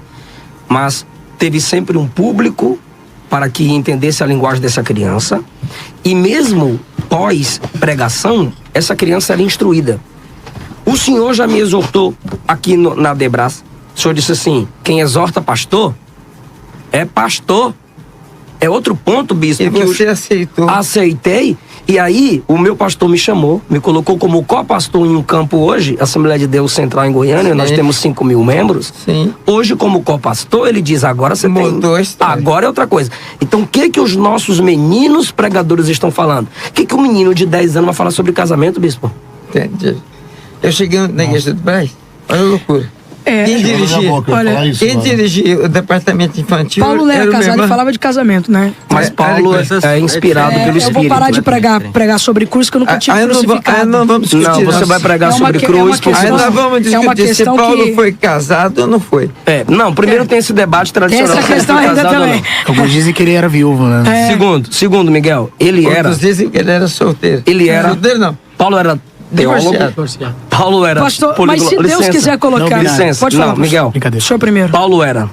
mas teve sempre um público para que entendesse a linguagem dessa criança, e mesmo pós-pregação, essa criança era instruída. O senhor já me exortou aqui na Debras. O senhor disse assim, quem exorta pastor, é pastor. É outro ponto, bispo. E você aceitou. Aceitei. E aí, o meu pastor me chamou, me colocou como co-pastor em um campo hoje, Assembleia de Deus Central em Goiânia, nós temos 5.000 membros. Sim. Hoje, como co-pastor, ele diz, agora você mudou a história. Agora é outra coisa. Então, o que os nossos meninos pregadores estão falando? O que um menino de 10 anos vai falar sobre casamento, bispo? Entendi. Eu cheguei na igreja do Brás, olha a loucura. Quem dirigia o departamento infantil. Paulo Lé era casado e falava de casamento, né? Mas Paulo é inspirado pelo Espírito. Eu vou parar de pregar sobre cruz, que eu nunca tive crucificado. Não vamos discutir. Não, você vai pregar sobre cruz. Aí nós vamos discutir se Paulo foi casado ou não foi. Não, primeiro tem esse debate tradicional. Tem essa questão ainda também. Alguns dizem que ele era viúvo, né? Segundo, Miguel, ele era... Outros dizem que ele era solteiro. Ele era... Solteiro não. Paulo era teólogo. Paulo era Pastor, mas se Deus licença. quiser colocar... Licença. Pode falar, Não, Miguel. O senhor primeiro. Paulo era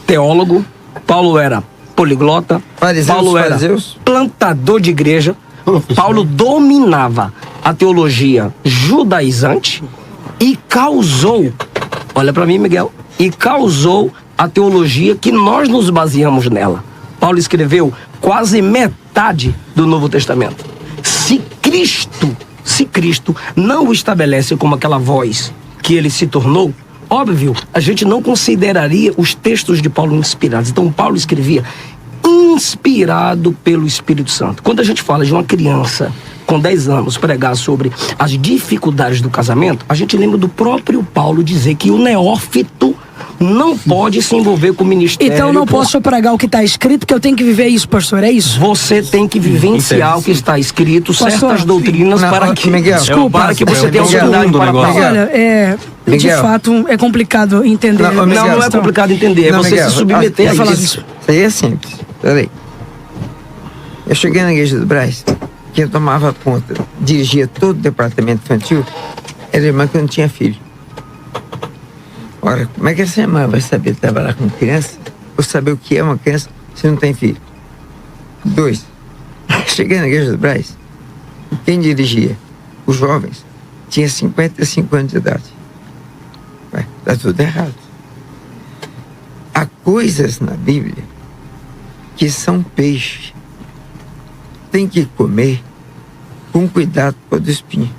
teólogo, Paulo era poliglota, Paulo era plantador de igreja. Paulo dominava a teologia judaizante e causou, olha para mim, Miguel, e causou a teologia que nós nos baseamos nela. Paulo escreveu quase metade do Novo Testamento. Se Cristo não o estabelece como aquela voz que ele se tornou, óbvio, a gente não consideraria os textos de Paulo inspirados. Então Paulo escrevia inspirado pelo Espírito Santo. Quando a gente fala de uma criança com 10 anos pregar sobre as dificuldades do casamento, a gente lembra do próprio Paulo dizer que o neófito não pode se envolver com o ministério. Então não posso pregar o que está escrito, porque eu tenho que viver isso, pastor, é isso? Você tem que vivenciar o que está escrito, certas doutrinas, para que, para que você tenha autoridade para falar. Olha, de fato, é complicado entender. Não é complicado entender, é você se submeter a isso. Isso aí é simples. Peraí. Eu cheguei na igreja do Brás, quem tomava conta, dirigia todo o departamento infantil, era a irmã que não tinha filho. Ora, como é que essa irmã vai saber trabalhar com criança, ou saber o que é uma criança se não tem filho? 2. Cheguei na igreja do Brás, quem dirigia os jovens tinha 55 anos de idade. Ué, tá tudo errado. Há coisas na Bíblia que são peixe. Tem que comer com cuidado com o espinho.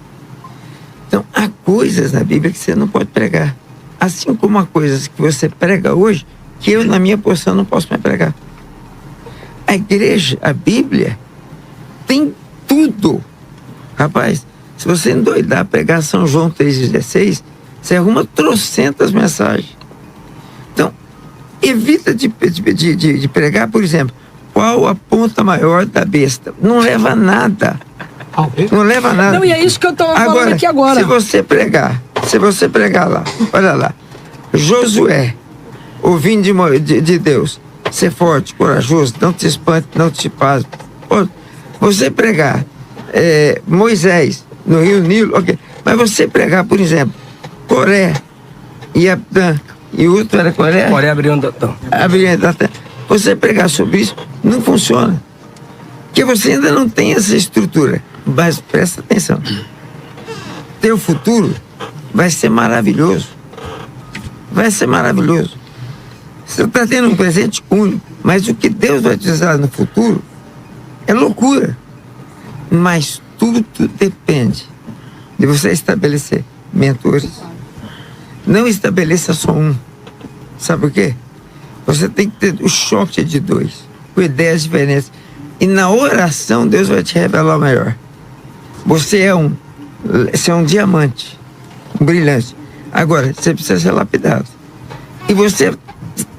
Então, há coisas na Bíblia que você não pode pregar. Assim como há coisas que você prega hoje, que eu, na minha posição, não posso mais pregar. A igreja, a Bíblia, tem tudo. Rapaz, se você endoidar a pregar São João 3,16, você arruma trocentas mensagens. Então, evita de pregar, por exemplo, qual a ponta maior da besta. Não leva nada. Não leva nada. Não, e é isso que eu estou falando aqui agora. Se você pregar lá, olha lá, Josué, ouvindo de Deus, ser forte, corajoso, não te espante, não te pasme. Você pregar Moisés no Rio Nilo, ok. Mas você pregar, por exemplo, Coré e Abdã, e o outro era Coré? Coré abriu Datã. Você pregar sobre isso, não funciona. Porque você ainda não tem essa estrutura. Mas presta atenção. Teu futuro vai ser maravilhoso. Vai ser maravilhoso. Você está tendo um presente único, mas o que Deus vai te usar no futuro é loucura. Mas tudo depende de você estabelecer mentores. Não estabeleça só um. Sabe por quê? Você tem que ter o choque de 2, com ideias diferentes. E na oração, Deus vai te revelar o melhor. Você é um diamante, um brilhante. Agora, você precisa ser lapidado. E você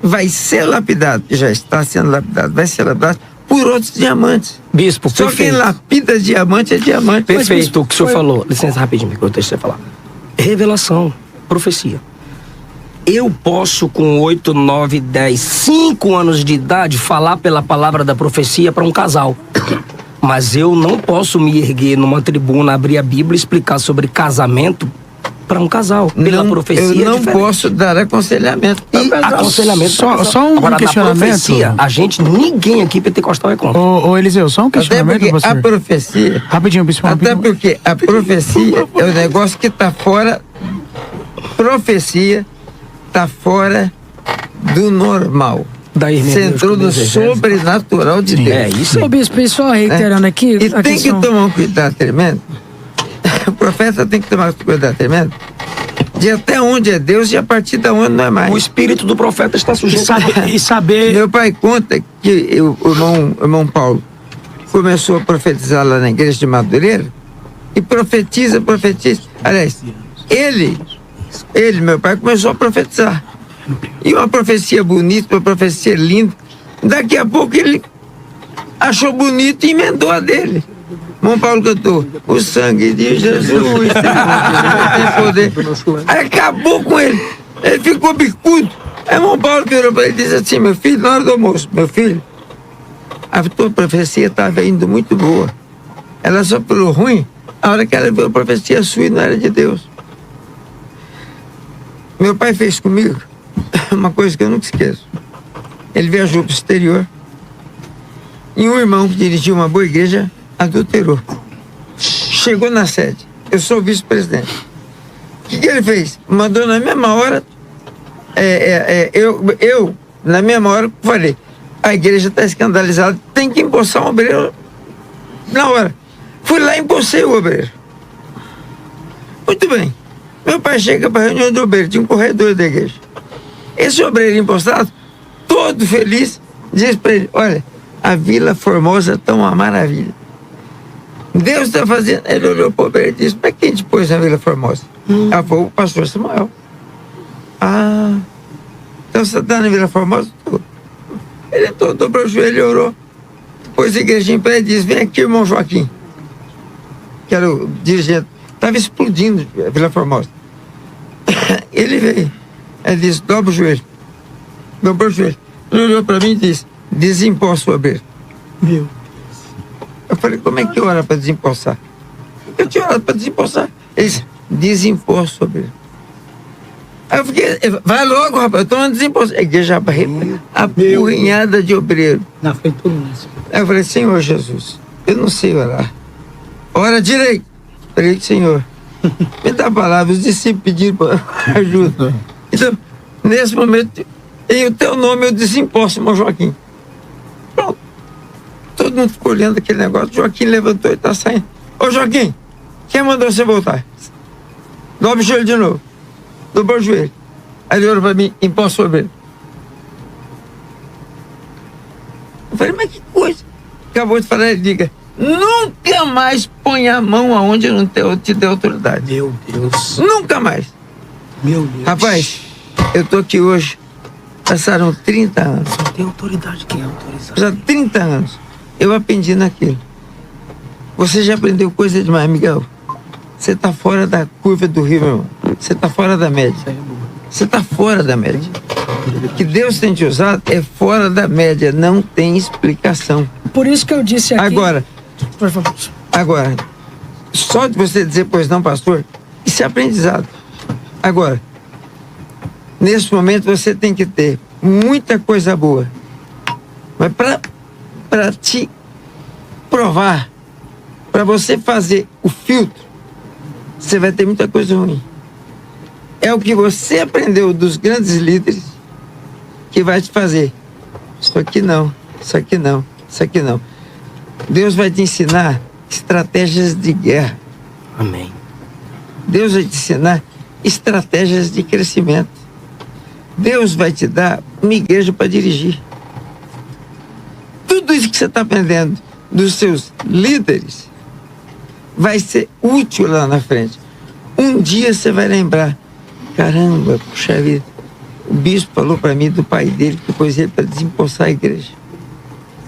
vai ser lapidado, já está sendo lapidado, vai ser lapidado por outros diamantes. Bispo, só perfeito. quem lapida diamante é diamante. Perfeito, o que o senhor falou. Licença rapidinho, que eu deixo você falar. Revelação, profecia. Eu posso, com 8, 9, 10, 5 anos de idade, falar pela palavra da profecia para um casal. Mas eu não posso me erguer numa tribuna, abrir a Bíblia e explicar sobre casamento para um casal. Pela profecia. Eu não posso dar aconselhamento. Aconselhamento. Só um agora, questionamento. Na profecia, ninguém aqui pentecostal é contra. Ô Eliseu, só um questionamento. Até porque a profecia. Rapidinho, bispo. Até porque a profecia é um negócio que está fora. Profecia está fora do normal. Você entrou no sobrenatural de Deus. É isso aí. Ô bispo, só reiterando aqui. E tem que tomar um cuidado tremendo. O profeta tem que tomar um cuidado tremendo de até onde é Deus e a partir de onde não é mais. O espírito do profeta está sujeito e saber. Meu pai conta que o irmão Paulo começou a profetizar lá na igreja de Madureira e profetiza. Aliás, ele, meu pai, começou a profetizar. E uma profecia bonita, uma profecia linda. Daqui a pouco ele achou bonito e emendou a dele. Irmão Paulo cantou: o sangue de Jesus tem poder. Aí acabou com ele. Ele ficou bicudo. Aí irmão Paulo virou para ele e disse assim: meu filho, na hora do almoço, meu filho, a tua profecia estava indo muito boa. Ela só pelo ruim A hora que ela viu a profecia sua e não era de Deus. Meu pai fez comigo uma coisa que eu nunca esqueço. Ele viajou para o exterior e um irmão que dirigia uma boa igreja adulterou. Chegou na sede. Eu sou o vice-presidente. O que ele fez? Mandou na mesma hora. Eu, na mesma hora, falei: a igreja está escandalizada, tem que empossar um obreiro na hora. Fui lá e empossei o obreiro. Muito bem. Meu pai chega para a reunião do obreiro, tinha um corredor da igreja. Esse obreiro impostado, todo feliz, diz para ele: olha, a Vila Formosa está uma maravilha. Deus está fazendo. Ele olhou para o obreiro e disse: para quem te pôs na Vila Formosa? Ela falou: o pastor Samuel. Ah, então você está na Vila Formosa? Ele entrou, dobrou o joelho e orou. Depois a igreja em pé e disse: vem aqui, irmão Joaquim, que era o dirigente. Estava explodindo a Vila Formosa. Ele veio. Ele disse: dobra o joelho. Dobrou o joelho. Ele olhou para mim e disse: desemposta o obreiro. Meu. Eu falei: como é que ora para desempossar? Eu tinha orado para desempossar. Ele disse: desemposta o obreiro. Aí eu fiquei: vai logo, rapaz, eu estou mandando desemposto. A igreja apurrinhada de obreiro. Na frente de todo mundo. Aí eu falei: Senhor Jesus, eu não sei orar. Ora direito. Falei: Senhor, me dá a palavra. Os discípulos pediram para ajuda. Então, nesse momento, em o teu nome eu desemposto, irmão Joaquim. Pronto. Todo mundo ficou olhando aquele negócio. Joaquim levantou e está saindo. Ô Joaquim, quem mandou você voltar? Dobra o joelho de novo. Dobrou o joelho. Aí ele olhou para mim: imposto sobre ele. Eu falei: mas que coisa. Acabou de falar, ele diga: nunca mais ponha a mão aonde eu não te dei autoridade. Meu Deus. Nunca mais. Meu Deus. Rapaz, eu tô aqui hoje. Passaram 30 anos. Só tem autoridade quem é autorizado. Já 30 anos. Eu aprendi naquilo. Você já aprendeu coisa demais, Miguel. Você tá fora da curva do rio, meu irmão. Você tá fora da média. Você tá fora da média. O que Deus tem te usado é fora da média. Não tem explicação. Por isso que eu disse aqui... Agora, só de você dizer: pois não, pastor, isso é aprendizado. Agora, nesse momento você tem que ter muita coisa boa. Mas para te provar, para você fazer o filtro, você vai ter muita coisa ruim. É o que você aprendeu dos grandes líderes que vai te fazer. Isso aqui não, isso aqui não, isso aqui não. Deus vai te ensinar estratégias de guerra. Amém. Deus vai te ensinar estratégias de crescimento. Deus vai te dar uma igreja para dirigir. Tudo isso que você está aprendendo dos seus líderes vai ser útil lá na frente. Um dia você vai lembrar: caramba, puxa vida, o bispo falou para mim do pai dele que pôs ele para desempossar a igreja.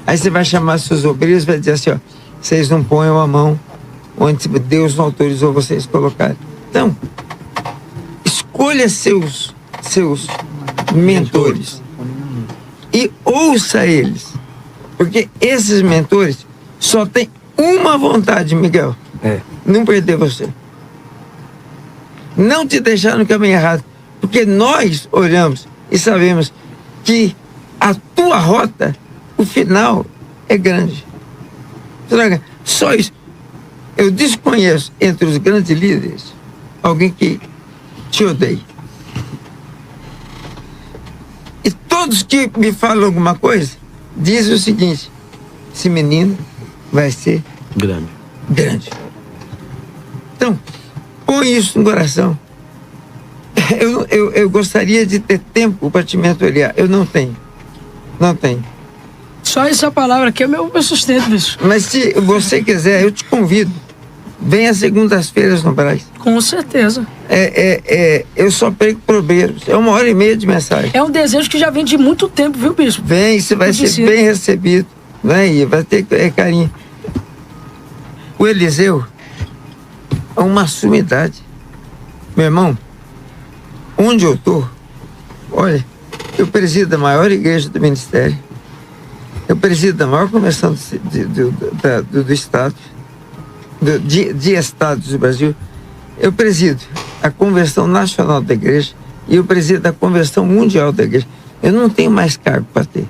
Aí você vai chamar seus obreiros e vai dizer assim: ó, vocês não ponham a mão onde Deus não autorizou vocês colocarem. Então, escolha seus mentores e ouça eles, porque esses mentores só têm uma vontade, Miguel: não perder você, não te deixar no caminho errado, porque nós olhamos e sabemos que a tua rota, o final é grande. Só isso. Eu desconheço entre os grandes líderes alguém que te odeia. E todos que me falam alguma coisa dizem o seguinte: esse menino vai ser grande. Então, põe isso no coração. Eu gostaria de ter tempo para te mentorear. Eu não tenho. Não tenho. Só essa palavra aqui é meu sustento, bicho. Mas se você quiser, eu te convido. Venha segundas-feiras no Brás. Com certeza. Eu só prego pro obreiros. É 1h30 de mensagem. É um desejo que já vem de muito tempo, viu, bispo? Vem, você vai ser bem recebido. Vem, vai ter carinho. O Eliseu é uma sumidade. Meu irmão, onde eu tô, olha, eu presido a maior igreja do ministério. Eu presido a maior convenção do estado. de estados do Brasil, eu presido a Convenção Nacional da Igreja e eu presido a Convenção Mundial da Igreja. Eu não tenho mais cargo para ter.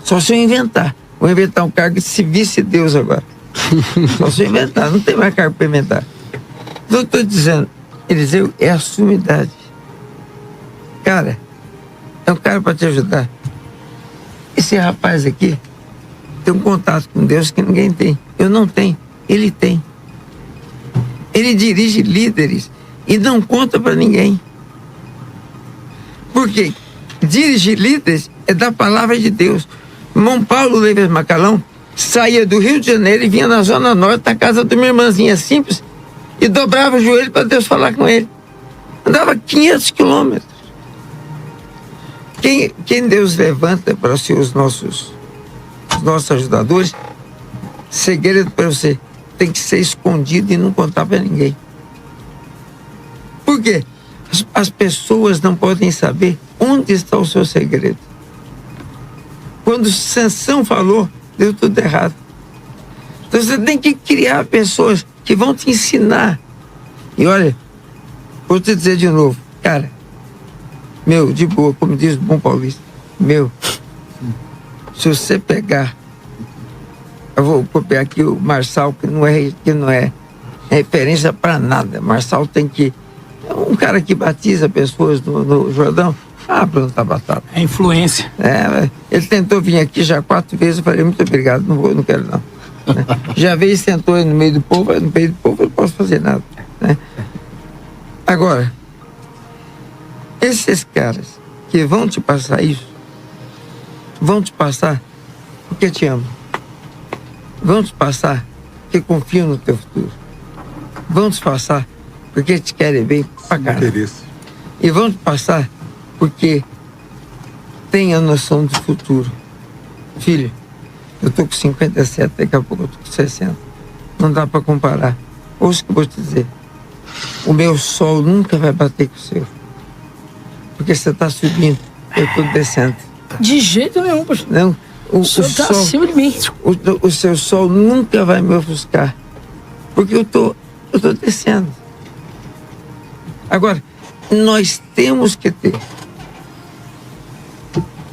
Só se eu inventar. Vou inventar um cargo de vice-deus agora. Só se eu inventar, não tem mais cargo para inventar. Então, eu estou dizendo, Eliseu, é a sumidade. Cara, é um cara para te ajudar. Esse rapaz aqui tem um contato com Deus que ninguém tem. Eu não tenho, ele tem. Ele dirige líderes e não conta para ninguém. Por quê? Dirigir líderes é da palavra de Deus. Irmão Paulo Leves Macalão saía do Rio de Janeiro e vinha na Zona Norte, na casa de uma irmãzinha simples, e dobrava o joelho para Deus falar com ele. Andava 500 quilômetros. Quem Deus levanta para ser os nossos ajudadores, segredo para você, tem que ser escondido e não contar para ninguém. Por quê? As pessoas não podem saber onde está o seu segredo. Quando Sansão falou, deu tudo errado. Então você tem que criar pessoas que vão te ensinar. E olha, vou te dizer de novo, cara, meu, de boa, como diz o bom paulista, meu, se você pegar, eu vou copiar aqui o Marçal, que não é referência para nada. Marçal tem que, é um cara que batiza pessoas no Jordão, plantar batata. É influência. Ele tentou vir aqui já 4 vezes, eu falei, muito obrigado, não quero não. Já veio e sentou no meio do povo, eu não posso fazer nada. Né? Agora, esses caras que vão te passar isso, vão te passar porque te amam. Vão te passar porque confiam no teu futuro. Vão te passar porque te querem bem pra caramba. E vão te passar porque tem a noção do futuro. Filho, eu tô com 57, daqui a pouco eu tô com 60. Não dá para comparar. Ouça o que eu vou te dizer. O meu sol nunca vai bater com o seu. Porque você tá subindo, eu tô descendo. De jeito nenhum, pastor. Não, o senhor tá sol, acima de mim. O seu sol nunca vai me ofuscar. Porque eu tô descendo. Agora, nós temos que ter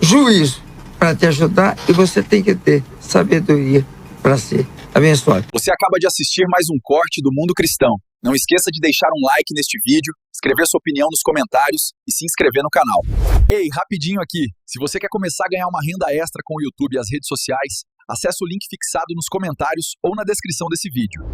juízo para te ajudar e você tem que ter sabedoria para ser abençoado. Você acaba de assistir mais um corte do Mundo Cristão. Não esqueça de deixar um like neste vídeo, escrever sua opinião nos comentários e se inscrever no canal. Ei, rapidinho aqui, se você quer começar a ganhar uma renda extra com o YouTube e as redes sociais, acesse o link fixado nos comentários ou na descrição desse vídeo.